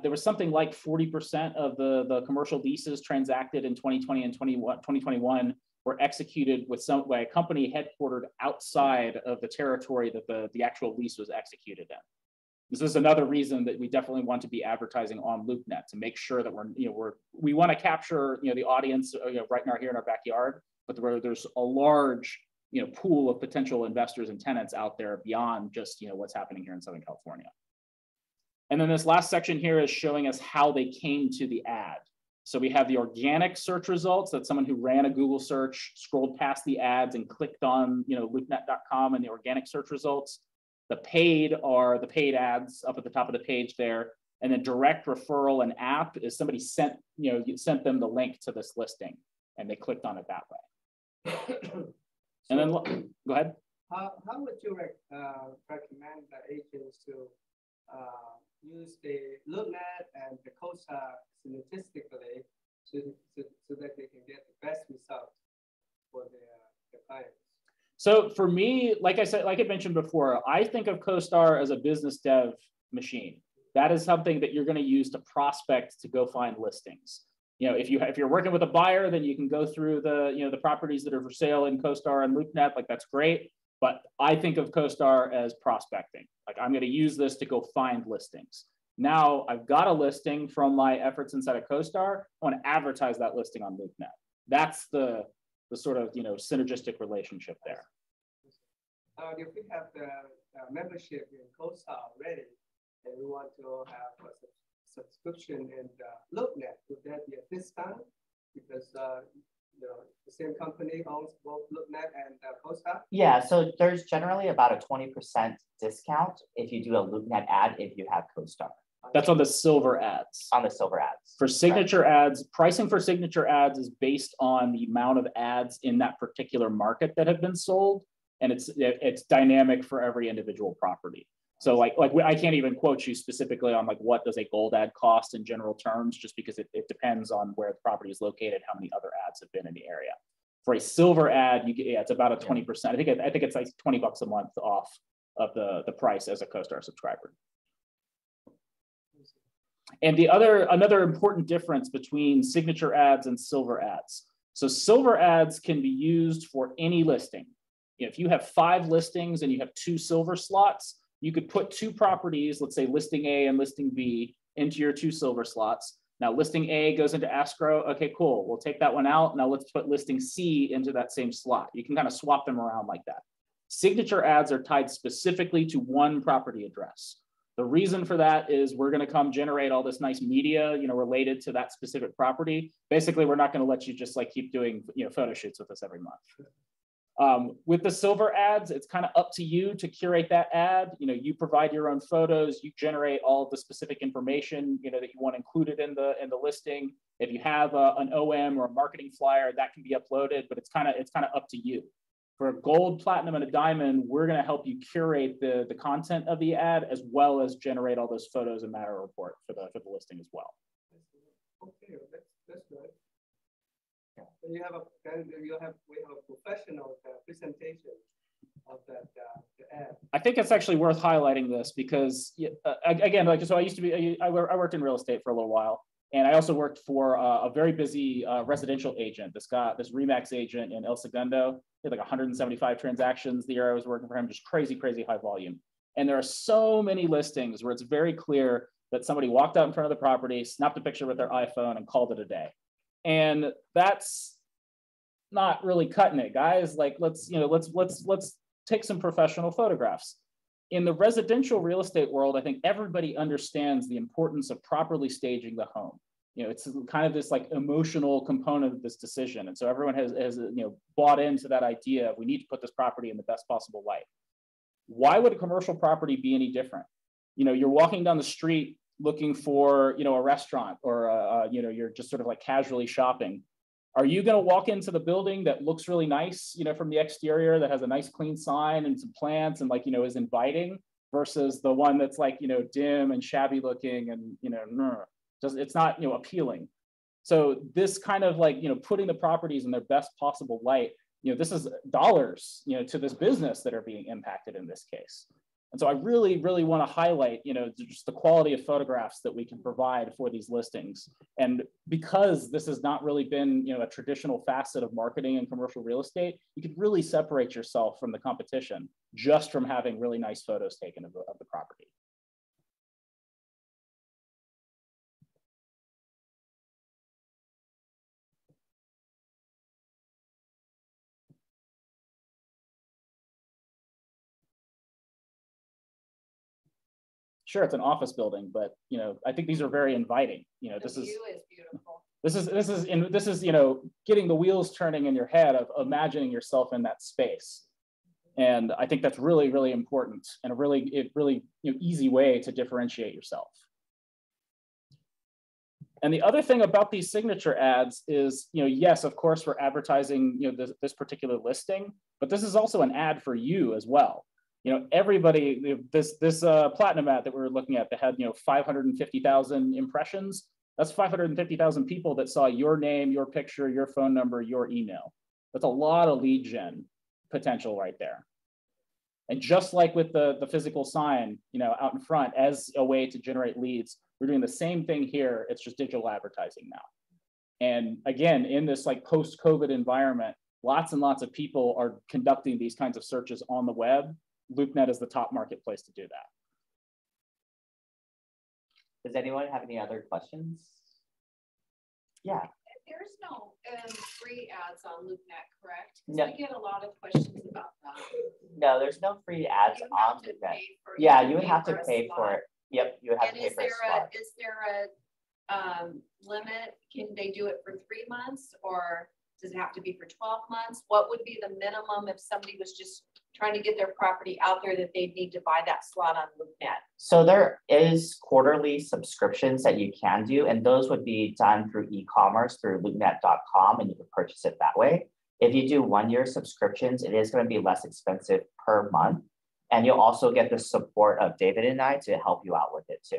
there was something like 40% of the commercial leases transacted in 2020 and 2021 were executed by a company headquartered outside of the territory that the actual lease was executed in. This is another reason that we definitely want to be advertising on LoopNet to make sure that we want to capture the audience right now here in our backyard, but there's a large pool of potential investors and tenants out there beyond just what's happening here in Southern California. And then this last section here is showing us how they came to the ad. So we have the organic search results. That's someone who ran a Google search, scrolled past the ads and clicked on LoopNet.com and the organic search results. The paid are the paid ads up at the top of the page there. And then direct referral and app is somebody sent them the link to this listing and they clicked on it that way. And then go ahead. How would you recommend the agents to use the LoopNet and the CoStar synergistically so that they can get the best results for their clients? So for me, like I said, like I mentioned before, I think of CoStar as a business dev machine. That is something that you're going to use to prospect to go find listings. If you're working with a buyer, then you can go through the properties that are for sale in CoStar and LoopNet. Like that's great. But I think of CoStar as prospecting. Like I'm going to use this to go find listings. Now I've got a listing from my efforts inside of CoStar. I want to advertise that listing on LoopNet. That's the sort of synergistic relationship there. If we have the membership in CoStar already, and we want to have a subscription in LoopNet, would that be a discount? Because the same company owns both LoopNet and CoStar? Yeah, so there's generally about a 20% discount if you do a LoopNet ad if you have CoStar. That's on the silver ads. On the silver ads. For signature ads, pricing for signature ads is based on the amount of ads in that particular market that have been sold, and it's dynamic for every individual property. So like I can't even quote you specifically on like what does a gold ad cost in general terms, just because it depends on where the property is located, how many other ads have been in the area. For a silver ad, it's about a 20%. I think it's like $20 a month off of the price as a CoStar subscriber. And another important difference between signature ads and silver ads. So silver ads can be used for any listing. If you have 5 listings and you have 2 silver slots, you could put 2 properties, let's say listing A and listing B, into your 2 silver slots. Now listing A goes into escrow. Okay, cool. We'll take that one out. Now let's put listing C into that same slot. You can kind of swap them around like that. Signature ads are tied specifically to one property address. The reason for that is we're going to come generate all this nice media, related to that specific property. Basically, we're not going to let you just like keep doing, photo shoots with us every month. With the silver ads, it's kind of up to you to curate that ad. You provide your own photos, you generate all of the specific information, that you want included in the listing. If you have an OM or a marketing flyer, that can be uploaded, but it's kind of up to you. For a gold, platinum, and a diamond, we're going to help you curate the content of the ad as well as generate all those photos and matter report for the listing as well. Okay, that's good. We have a professional presentation of that the ad. I think it's actually worth highlighting this because again, I worked in real estate for a little while, and I also worked for a very busy residential agent. This Remax agent in El Segundo. He had like 175 transactions the year I was working for him, just crazy high volume. And there are so many listings where it's very clear that somebody walked out in front of the property, snapped a picture with their iPhone, and called it a day. And that's not really cutting it, guys. Like let's take some professional photographs. In the residential real estate world, I think everybody understands the importance of properly staging the home. it's kind of this like emotional component of this decision. And so everyone has bought into that idea of we need to put this property in the best possible light. Why would a commercial property be any different? You're walking down the street looking for, a restaurant, or, you're just sort of like casually shopping. Are you going to walk into the building that looks really nice, from the exterior, that has a nice clean sign and some plants and is inviting, versus the one that's like, dim and shabby looking and, it's not, appealing. So this kind of like, putting the properties in their best possible light, this is dollars, to this business that are being impacted in this case. And so I really, really want to highlight, just the quality of photographs that we can provide for these listings. And because this has not really been, a traditional facet of marketing and commercial real estate, you could really separate yourself from the competition just from having really nice photos taken of the property. Sure, it's an office building, but I think these are very inviting. The view is beautiful. This is getting the wheels turning in your head of imagining yourself in that space, and I think that's really, really important and a really easy way to differentiate yourself. And the other thing about these signature ads is, yes, of course, we're advertising this particular listing, but this is also an ad for you as well. Everybody, this platinum ad that we were looking at that had 550,000 impressions, that's 550,000 people that saw your name, your picture, your phone number, your email. That's a lot of lead gen potential right there. And just like with the physical sign, out in front as a way to generate leads, we're doing the same thing here. It's just digital advertising now. And again, in this like post-COVID environment, lots and lots of people are conducting these kinds of searches on the web. LoopNet is the top marketplace to do that. Does anyone have any other questions? Yeah. There's no free ads on LoopNet, correct? No. We get a lot of questions about that. No, there's no free ads on LoopNet. Yeah, you would have to pay for it. Yep, you would have to pay for a spot. Is there a limit? Can they do it for 3 months, or does it have to be for 12 months? What would be the minimum if somebody was just trying to get their property out there that they'd need to buy that slot on LoopNet? So there is quarterly subscriptions that you can do, and those would be done through e-commerce through loopnet.com, and you can purchase it that way. If you do 1-year subscriptions, it is going to be less expensive per month. And you'll also get the support of David and I to help you out with it too.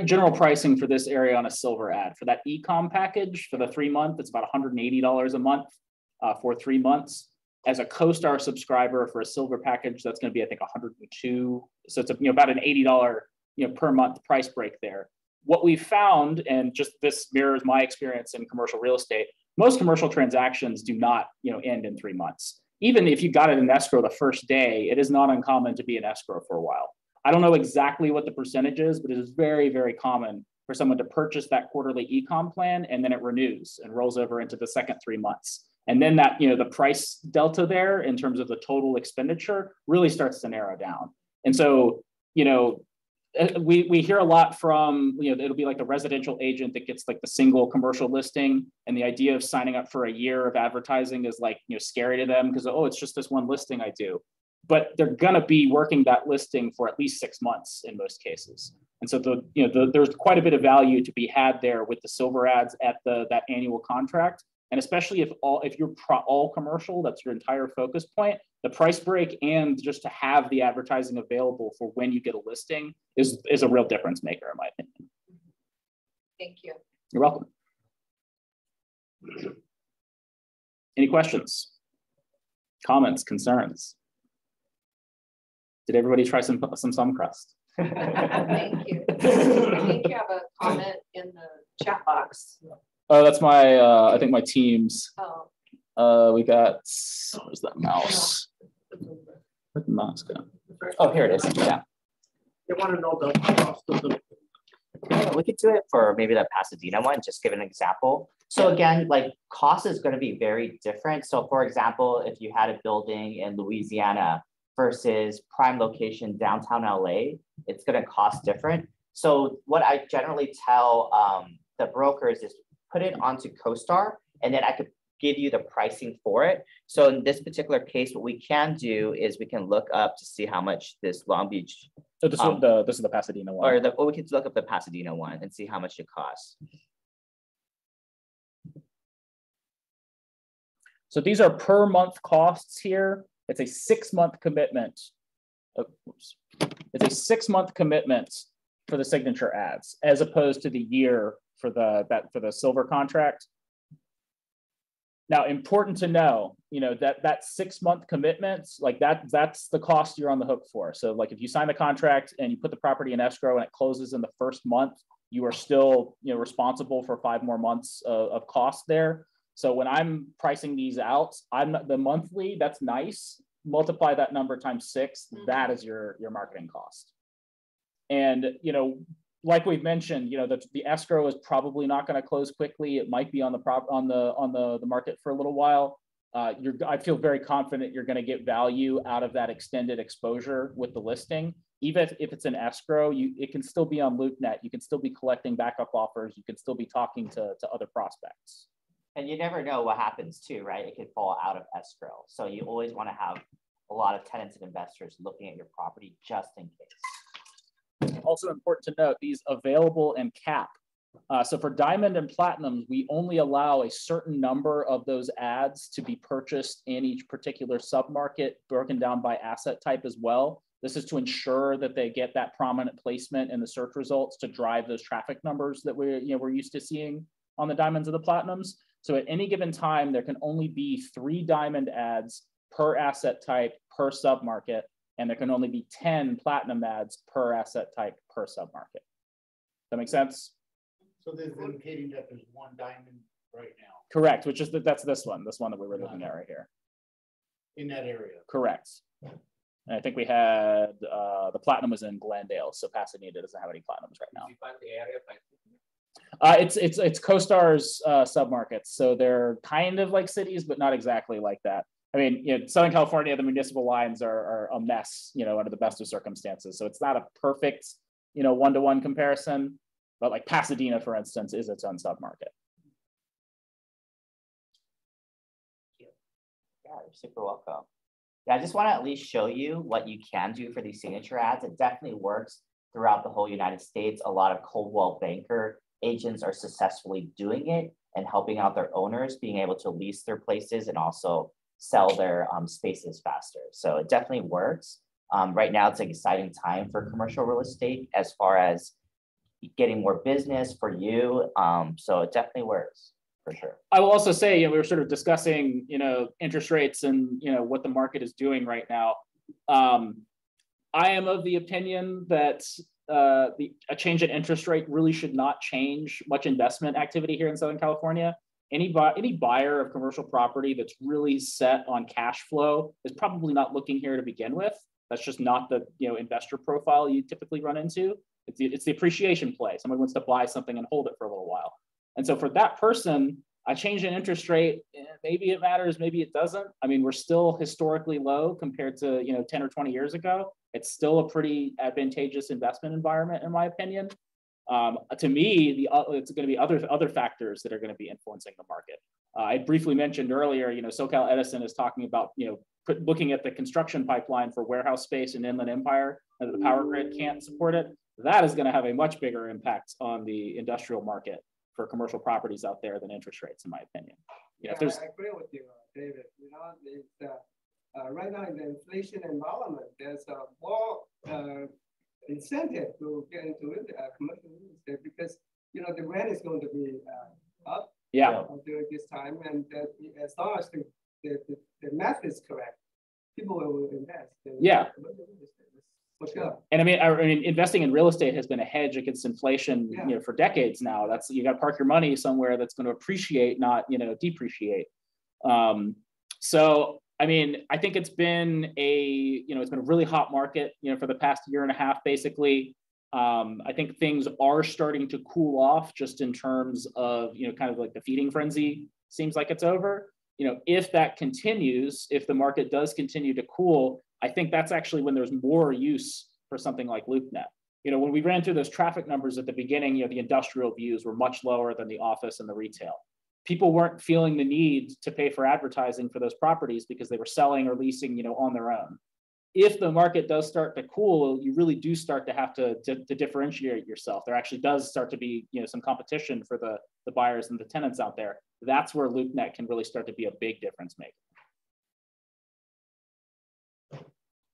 General pricing for this area on a silver ad. For that e-com package, for the 3-month, it's about $180 a month for 3 months. As a CoStar subscriber for a silver package, that's going to be, I think, $102. So it's about an $80 per month price break there. What we found, and just this mirrors my experience in commercial real estate, most commercial transactions do not end in 3 months. Even if you got it in escrow the first day, it is not uncommon to be in escrow for a while. I don't know exactly what the percentage is, but it is very, very common for someone to purchase that quarterly e-com plan, and then it renews and rolls over into the second 3 months. And then that, the price delta there in terms of the total expenditure really starts to narrow down. And so, we hear a lot from, it'll be like the residential agent that gets like the single commercial listing, and the idea of signing up for a year of advertising is like, scary to them because, oh, it's just this one listing I do. But they're gonna be working that listing for at least 6 months in most cases. And so there's quite a bit of value to be had there with the silver ads at that annual contract. And especially if you're all commercial, that's your entire focus point, the price break and just to have the advertising available for when you get a listing is a real difference maker, in my opinion. Thank you. You're welcome. Any questions, comments, concerns? Did everybody try some thumb crust? Thank you. I think you have a comment in the chat box. Oh, that's my, I think my team's. Oh. We got, where's that mouse? Where'd the mouse go? Oh, here it is, yeah. They want to know the cost of the. Yeah, we could do it for maybe the Pasadena one, just give an example. So again, like cost is going to be very different. So for example, if you had a building in Louisiana versus prime location downtown LA, it's going to cost different. So what I generally tell the brokers is put it onto CoStar, and then I could give you the pricing for it. So in this particular case, what we can do is we can look up to see how much this Long Beach, So this is the Pasadena one. or we can look up the Pasadena one and see how much it costs. So these are per month costs here. It's a 6-month commitment. Oh, oops. It's a 6-month commitment for the signature ads, as opposed to the year for the silver contract. Now, important to know, that 6-month commitment, like that's the cost you're on the hook for. So like if you sign the contract and you put the property in escrow and it closes in the first month, you are still responsible for 5 more months of cost there. So when I'm pricing these out, the monthly, that's nice. Multiply that number times 6, that is your marketing cost. And like we've mentioned, the escrow is probably not going to close quickly. It might be on the market for a little while. I feel very confident you're going to get value out of that extended exposure with the listing. Even if it's an escrow, it can still be on LoopNet. You can still be collecting backup offers. You can still be talking to other prospects. And you never know what happens too, right? It could fall out of escrow. So you always want to have a lot of tenants and investors looking at your property just in case. Also important to note, these available and cap. So for Diamond and Platinum, we only allow a certain number of those ads to be purchased in each particular submarket, broken down by asset type as well. This is to ensure that they get that prominent placement in the search results to drive those traffic numbers that we're used to seeing on the Diamonds and the Platinums. So at any given time, there can only be 3 Diamond ads per asset type per submarket, and there can only be 10 Platinum ads per asset type per submarket. That make sense? So they're indicating that there's 1 Diamond right now. Correct, which is that's this one that we were looking at right here. In that area. Correct. And I think we had the Platinum was in Glendale, so Pasadena doesn't have any Platinums right now. Did you find the area by It's CoStar's submarkets, so they're kind of like cities, but not exactly like that. I mean, Southern California, the municipal lines are a mess, under the best of circumstances. So it's not a perfect, one-to-one comparison, but like Pasadena, for instance, is its own submarket. Yeah, you're super welcome. Yeah, I just want to at least show you what you can do for these signature ads. It definitely works throughout the whole United States. A lot of Coldwell Banker agents are successfully doing it and helping out their owners being able to lease their places and also sell their spaces faster. So it definitely works. Right now, it's an exciting time for commercial real estate as far as getting more business for you. So it definitely works for sure. I will also say, we were sort of discussing, interest rates and, what the market is doing right now. I am of the opinion that a change in interest rate really should not change much investment activity here in Southern California. Any buyer of commercial property that's really set on cash flow is probably not looking here to begin with. That's just not the investor profile you typically run into. It's the appreciation play. Somebody wants to buy something and hold it for a little while. And so for that person, a change in interest rate, maybe it matters, maybe it doesn't. I mean, we're still historically low compared to 10 or 20 years ago. It's still a pretty advantageous investment environment, in my opinion. To me, it's going to be other factors that are going to be influencing the market. I briefly mentioned earlier, SoCal Edison is talking about, looking at the construction pipeline for warehouse space in Inland Empire, and the power grid can't support it. That is going to have a much bigger impact on the industrial market for commercial properties out there than interest rates, in my opinion. I agree with you, David. Right now in the inflation environment, there's more incentive to get into commercial real estate because the rent is going to be up during this time, and as long as the math is correct, people will invest in commercial real estate. For sure. And I mean, investing in real estate has been a hedge against inflation, for decades now. You got to park your money somewhere that's going to appreciate, not depreciate. So I mean, I think it's been it's been a really hot market, for the past year and a half, basically. I think things are starting to cool off just in terms of, kind of like the feeding frenzy seems like it's over. If that continues, if the market does continue to cool, I think that's actually when there's more use for something like LoopNet. you know, when we ran through those traffic numbers at the beginning, you know, the industrial views were much lower than the office and the retail. People weren't feeling the need to pay for advertising for those properties because they were selling or leasing, you know, on their own. If the market does start to cool, you really do start to have to differentiate yourself. There actually does start to be, you know, some competition for the buyers and the tenants out there. That's where LoopNet can really start to be a big difference maker.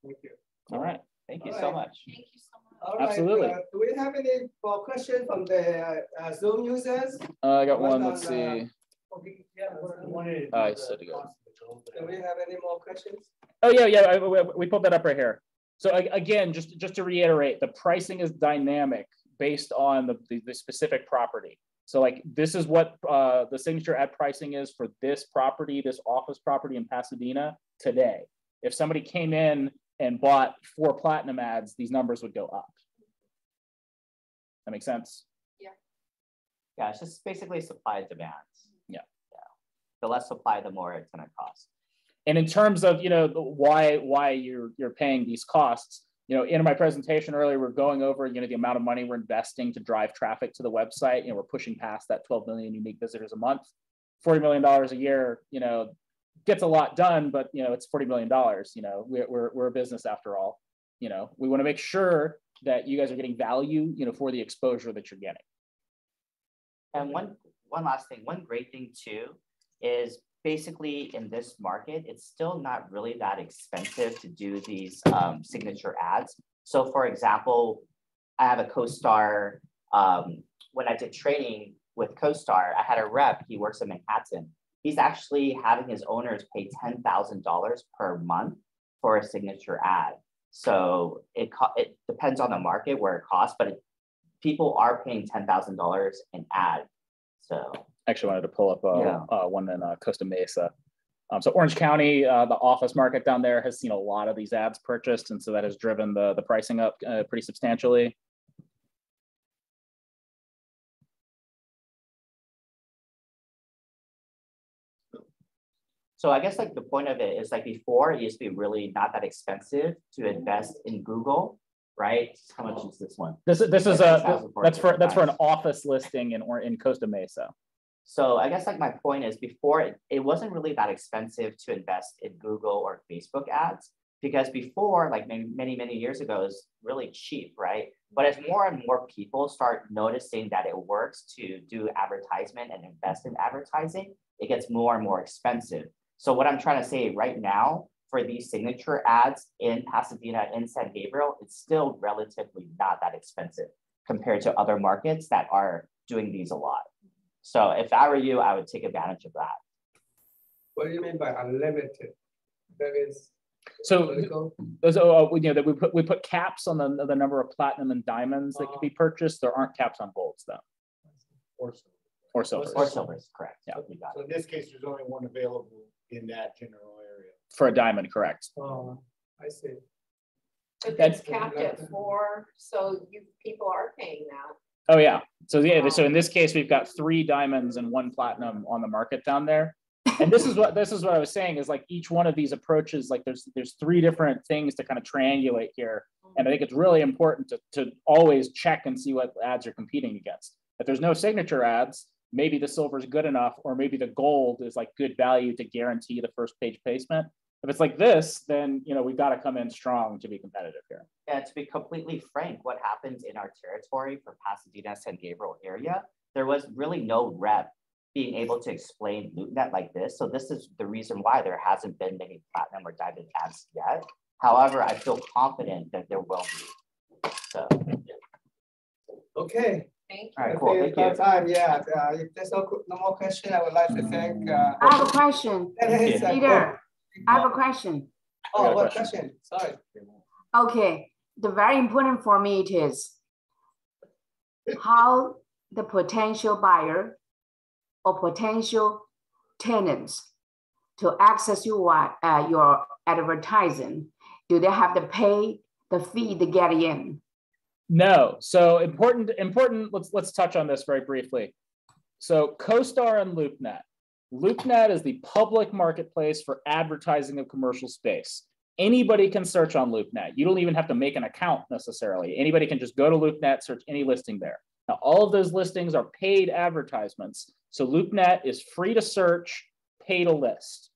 Thank you. All right. Thank you All so right. much. Thank you so much. All right. Absolutely. Do we have any more questions from the Zoom users? I got one. Well Let's done, see. Okay, yeah. I said to go. Do we have any more questions? Oh yeah. We pulled that up right here. So again, just to reiterate, the pricing is dynamic based on the specific property. So like this is what the signature ad pricing is for this property, this office property in Pasadena today. If somebody came in and bought 4 platinum ads, these numbers would go up. That makes sense? Yeah, it's just basically supply and demand. Yeah. The less supply, the more it's going to cost. And in terms of, you know, why you're paying these costs, you know, in my presentation earlier, we're going over, you know, the amount of money we're investing to drive traffic to the website. You know, we're pushing past that 12 million unique visitors a month. $40 million a year, you know, gets a lot done, but, you know, it's $40 million. You know, we're a business after all. You know, we want to make sure that you guys are getting value, you know, for the exposure that you're getting. And one last thing, one great thing too, is basically in this market, it's still not really that expensive to do these signature ads. So for example, I have a CoStar, when I did training with CoStar, I had a rep, he works in Manhattan. He's actually having his owners pay $10,000 per month for a signature ad. So it depends on the market where it costs, but people are paying $10,000 an ad. So Actually wanted to pull up one in Costa Mesa. So Orange County, the office market down there has seen a lot of these ads purchased. And so that has driven the pricing up pretty substantially. So I guess like the point of it is like before it used to be really not that expensive to invest in Google, right? How much is this one? This is that's for an office listing in Costa Mesa. So I guess like my point is before it wasn't really that expensive to invest in Google or Facebook ads, because before, like many years ago, it was really cheap, right? But as more and more people start noticing that it works to do advertisement and invest in advertising, it gets more and more expensive. So what I'm trying to say right now for these signature ads in Pasadena, in San Gabriel, it's still relatively not that expensive compared to other markets that are doing these a lot. So if I were you, I would take advantage of that. What do you mean by unlimited? That is so those, you know, that we put caps on the number of platinum and diamonds that can be purchased. There aren't caps on golds though. Or silvers. Or silvers, correct. Yeah. So in this case, there's only one available in that general area. For a diamond, correct. Oh, I see. But it's capped at 4, so people are paying that. Oh yeah. So yeah. So in this case, we've got 3 diamonds and 1 platinum on the market down there. And this is what I was saying is like each one of these approaches, like there's 3 different things to kind of triangulate here. And I think it's really important to always check and see what ads you're competing against. If there's no signature ads, maybe the silver is good enough, or maybe the gold is like good value to guarantee the first page placement. If it's like this, then, you know, we've got to come in strong to be competitive here. Yeah, to be completely frank, what happens in our territory for Pasadena, San Gabriel area, there was really no rep being able to explain LoopNet like this. So this is the reason why there hasn't been many platinum or diamond ads yet. However, I feel confident that there will be. So, yeah. Okay. Thank you. All right, cool. Thank you. Time, yeah. If there's no more question, I would like to thank. I have a question. Peter, I have a question. Oh, what question? Sorry. Okay, the very important for me it is how the potential buyer or potential tenants to access your advertising, do they have to pay the fee to get in? No. So important. Let's touch on this very briefly. So CoStar and LoopNet. LoopNet is the public marketplace for advertising of commercial space. Anybody can search on LoopNet. You don't even have to make an account necessarily. Anybody can just go to LoopNet, search any listing there. Now, all of those listings are paid advertisements. So LoopNet is free to search, pay to list.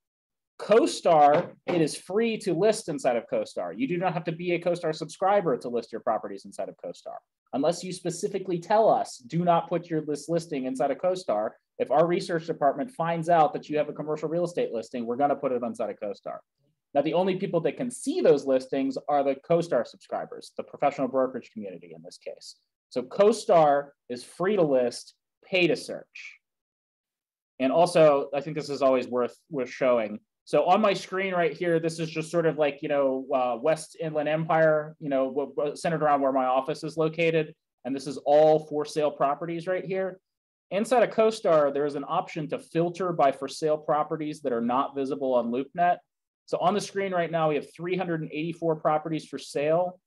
CoStar, it is free to list inside of CoStar. You do not have to be a CoStar subscriber to list your properties inside of CoStar. Unless you specifically tell us, do not put your listing inside of CoStar. If our research department finds out that you have a commercial real estate listing, we're going to put it inside of CoStar. Now, the only people that can see those listings are the CoStar subscribers, the professional brokerage community in this case. So CoStar is free to list, pay to search. And also, I think this is always worth showing. So on my screen right here, this is just sort of like, West Inland Empire, centered around where my office is located. And this is all for sale properties right here. Inside of CoStar, there is an option to filter by for sale properties that are not visible on LoopNet. So on the screen right now, we have 384 properties for sale.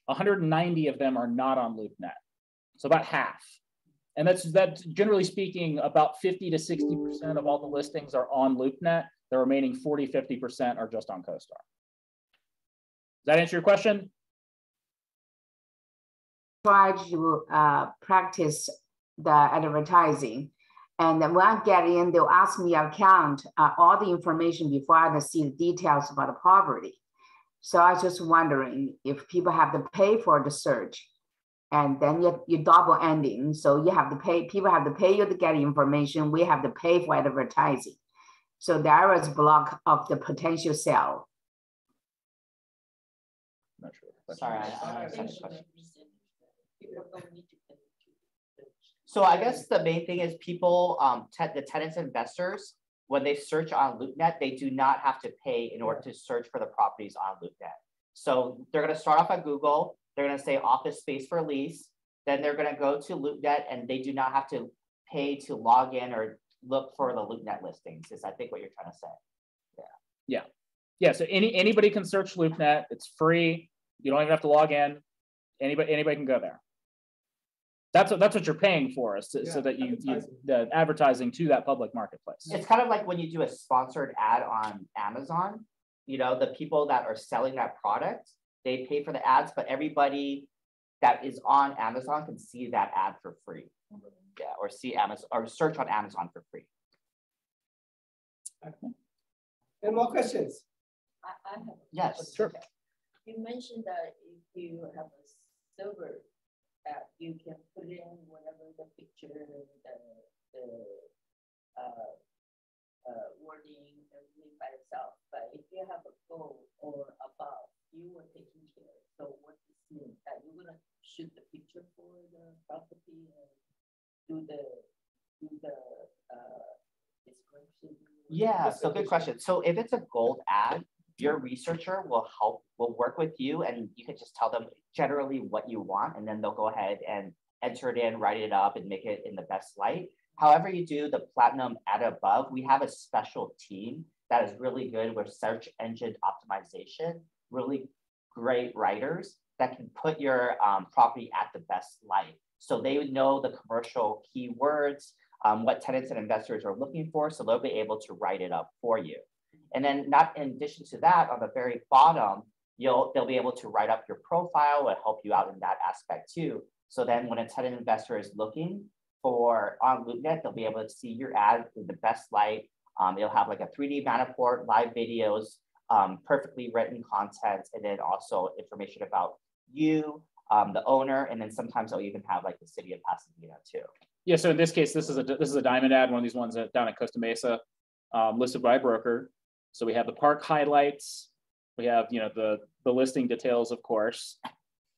190 of them are not on LoopNet. So about half. And that's generally speaking, about 50 to 60% of all the listings are on LoopNet. The remaining 40, 50% are just on CoStar. Does that answer your question? Try to practice the advertising. And then when I get in, they'll ask me account all the information before I see the details about the property. So I was just wondering if people have to pay for the search, and then you double ending. So you have to pay, people have to pay you to get information. We have to pay for advertising. So there is a block of the potential sale. Not sure. Sorry, I understand the question. So I guess the main thing is people, the tenants and investors, when they search on LoopNet, they do not have to pay in order to search for the properties on LoopNet. So they're going to start off at Google. They're going to say office space for lease. Then they're going to go to LoopNet, and they do not have to pay to log in or look for the LoopNet listings, is I think what you're trying to say. Yeah. So anybody can search LoopNet. It's free. You don't even have to log in. Anybody can go there. That's what you're paying for, so that you the advertising to that public marketplace. It's kind of like when you do a sponsored ad on Amazon. The people that are selling that product, they pay for the ads, but everybody that is on Amazon can see that ad for free. Yeah, or see Amazon or search on Amazon for free. Okay. Any more questions? I have yes, sure. You mentioned that if you have a server app, you can put in whatever the picture, the wording, everything by itself. But if you have a goal or above, you were taking care. So what this means that you're gonna shoot the picture for the property and do the description. Yeah, so good question. So if it's a gold ad, your researcher will work with you, and you can just tell them generally what you want, and then they'll go ahead and enter it in, write it up, and make it in the best light. However you do the platinum ad above, we have a special team that is really good with search engine optimization, really great writers that can put your property at the best light. So they would know the commercial keywords, what tenants and investors are looking for, so they'll be able to write it up for you. And then not in addition to that, on the very bottom, they'll be able to write up your profile and help you out in that aspect too. So then when a tenant investor is looking for on LoopNet, they'll be able to see your ad in the best light. It'll have like a 3D Matterport, live videos, perfectly written content, and then also information about you, the owner, and then sometimes they'll even have like the city of Pasadena too. Yeah, so in this case, this is a diamond ad, one of these ones down at Costa Mesa, listed by a broker. So we have the park highlights, we have the listing details, of course,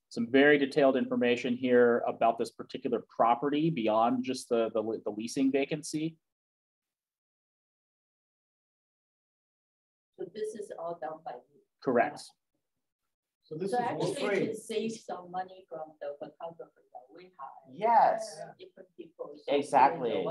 some very detailed information here about this particular property beyond just the leasing vacancy. So this is all done by you. Correct. So this So is actually free. it can save some money from the photographer that we hire. Yes. Different people. So Exactly.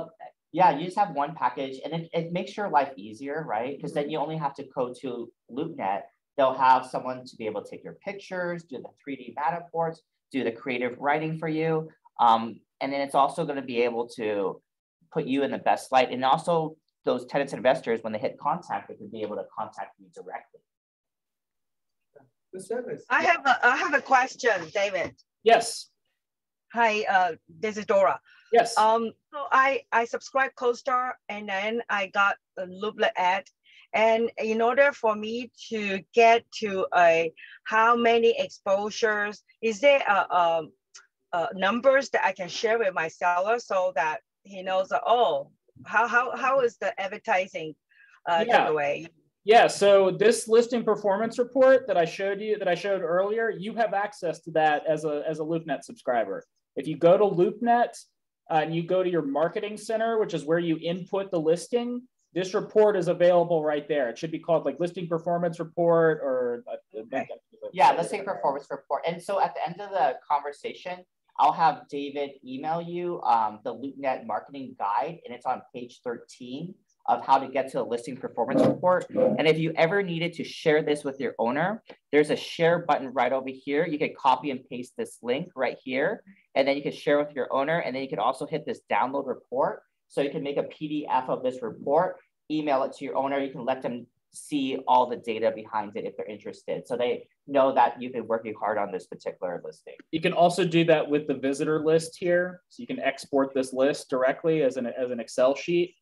Yeah, you just have one package, and it makes your life easier, right? Because then you only have to go to LoopNet. They'll have someone to be able to take your pictures, do the 3D Matterports, do the creative writing for you. And then it's also going to be able to put you in the best light. And also those tenants and investors, when they hit contact, they can be able to contact you directly. The service. I have a question, David. Yes. Hi, this is Dora. Yes. So I subscribed CoStar and then I got a Loopnet ad. And in order for me to get to how many exposures, is there numbers that I can share with my seller so that he knows that, oh, how is the advertising giveaway? Yeah, so this listing performance report that I showed earlier, you have access to that as a LoopNet subscriber. If you go to LoopNet and you go to your marketing center, which is where you input the listing, this report is available right there. It should be called like listing performance report or yeah, listing performance report. And so at the end of the conversation, I'll have David email you the LoopNet marketing guide, and it's on page 13 of how to get to a listing performance report. And if you ever needed to share this with your owner, there's a share button right over here. You can copy and paste this link right here, and then you can share with your owner. And then you can also hit this download report. So you can make a PDF of this report, email it to your owner. You can let them see all the data behind it if they're interested. So they know that you've been working hard on this particular listing. You can also do that with the visitor list here. So you can export this list directly as an Excel sheet.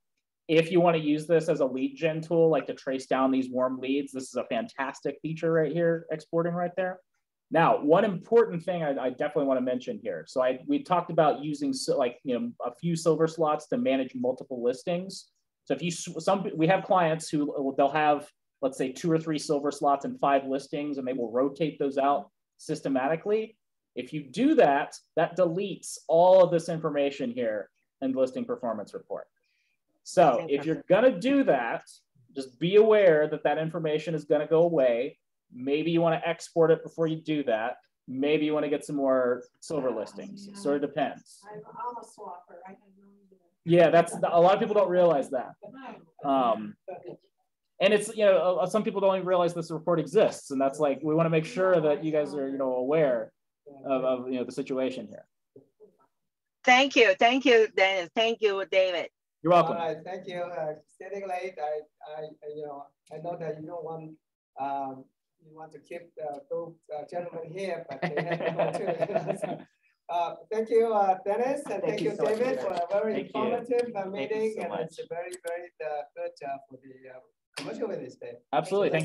If you want to use this as a lead gen tool, like to trace down these warm leads, this is a fantastic feature right here, exporting right there. Now, one important thing I definitely want to mention here. So we talked about using a few silver slots to manage multiple listings. So if we have clients who they'll have, let's say 2 or 3 silver slots and 5 listings, and they will rotate those out systematically. If you do that, that deletes all of this information here in the listing performance report. So if you're gonna do that, just be aware that that information is gonna go away. Maybe you wanna export it before you do that. Maybe you wanna get some more silver listings. It sort of depends. I'm a swapper. I have no idea. Yeah, a lot of people don't realize that. And it's, some people don't even realize this report exists. And that's like, we wanna make sure that you guys are, aware of the situation here. Thank you, Dennis. Thank you, David. You're welcome. All right, thank you. Staying late, I know that you don't want you want to keep both gentlemen here, but they have to go too. Thank you, Dennis, and thank you, David, for a very informative meeting, and it's very, very good for the commercial real estate. Absolutely. Thank you.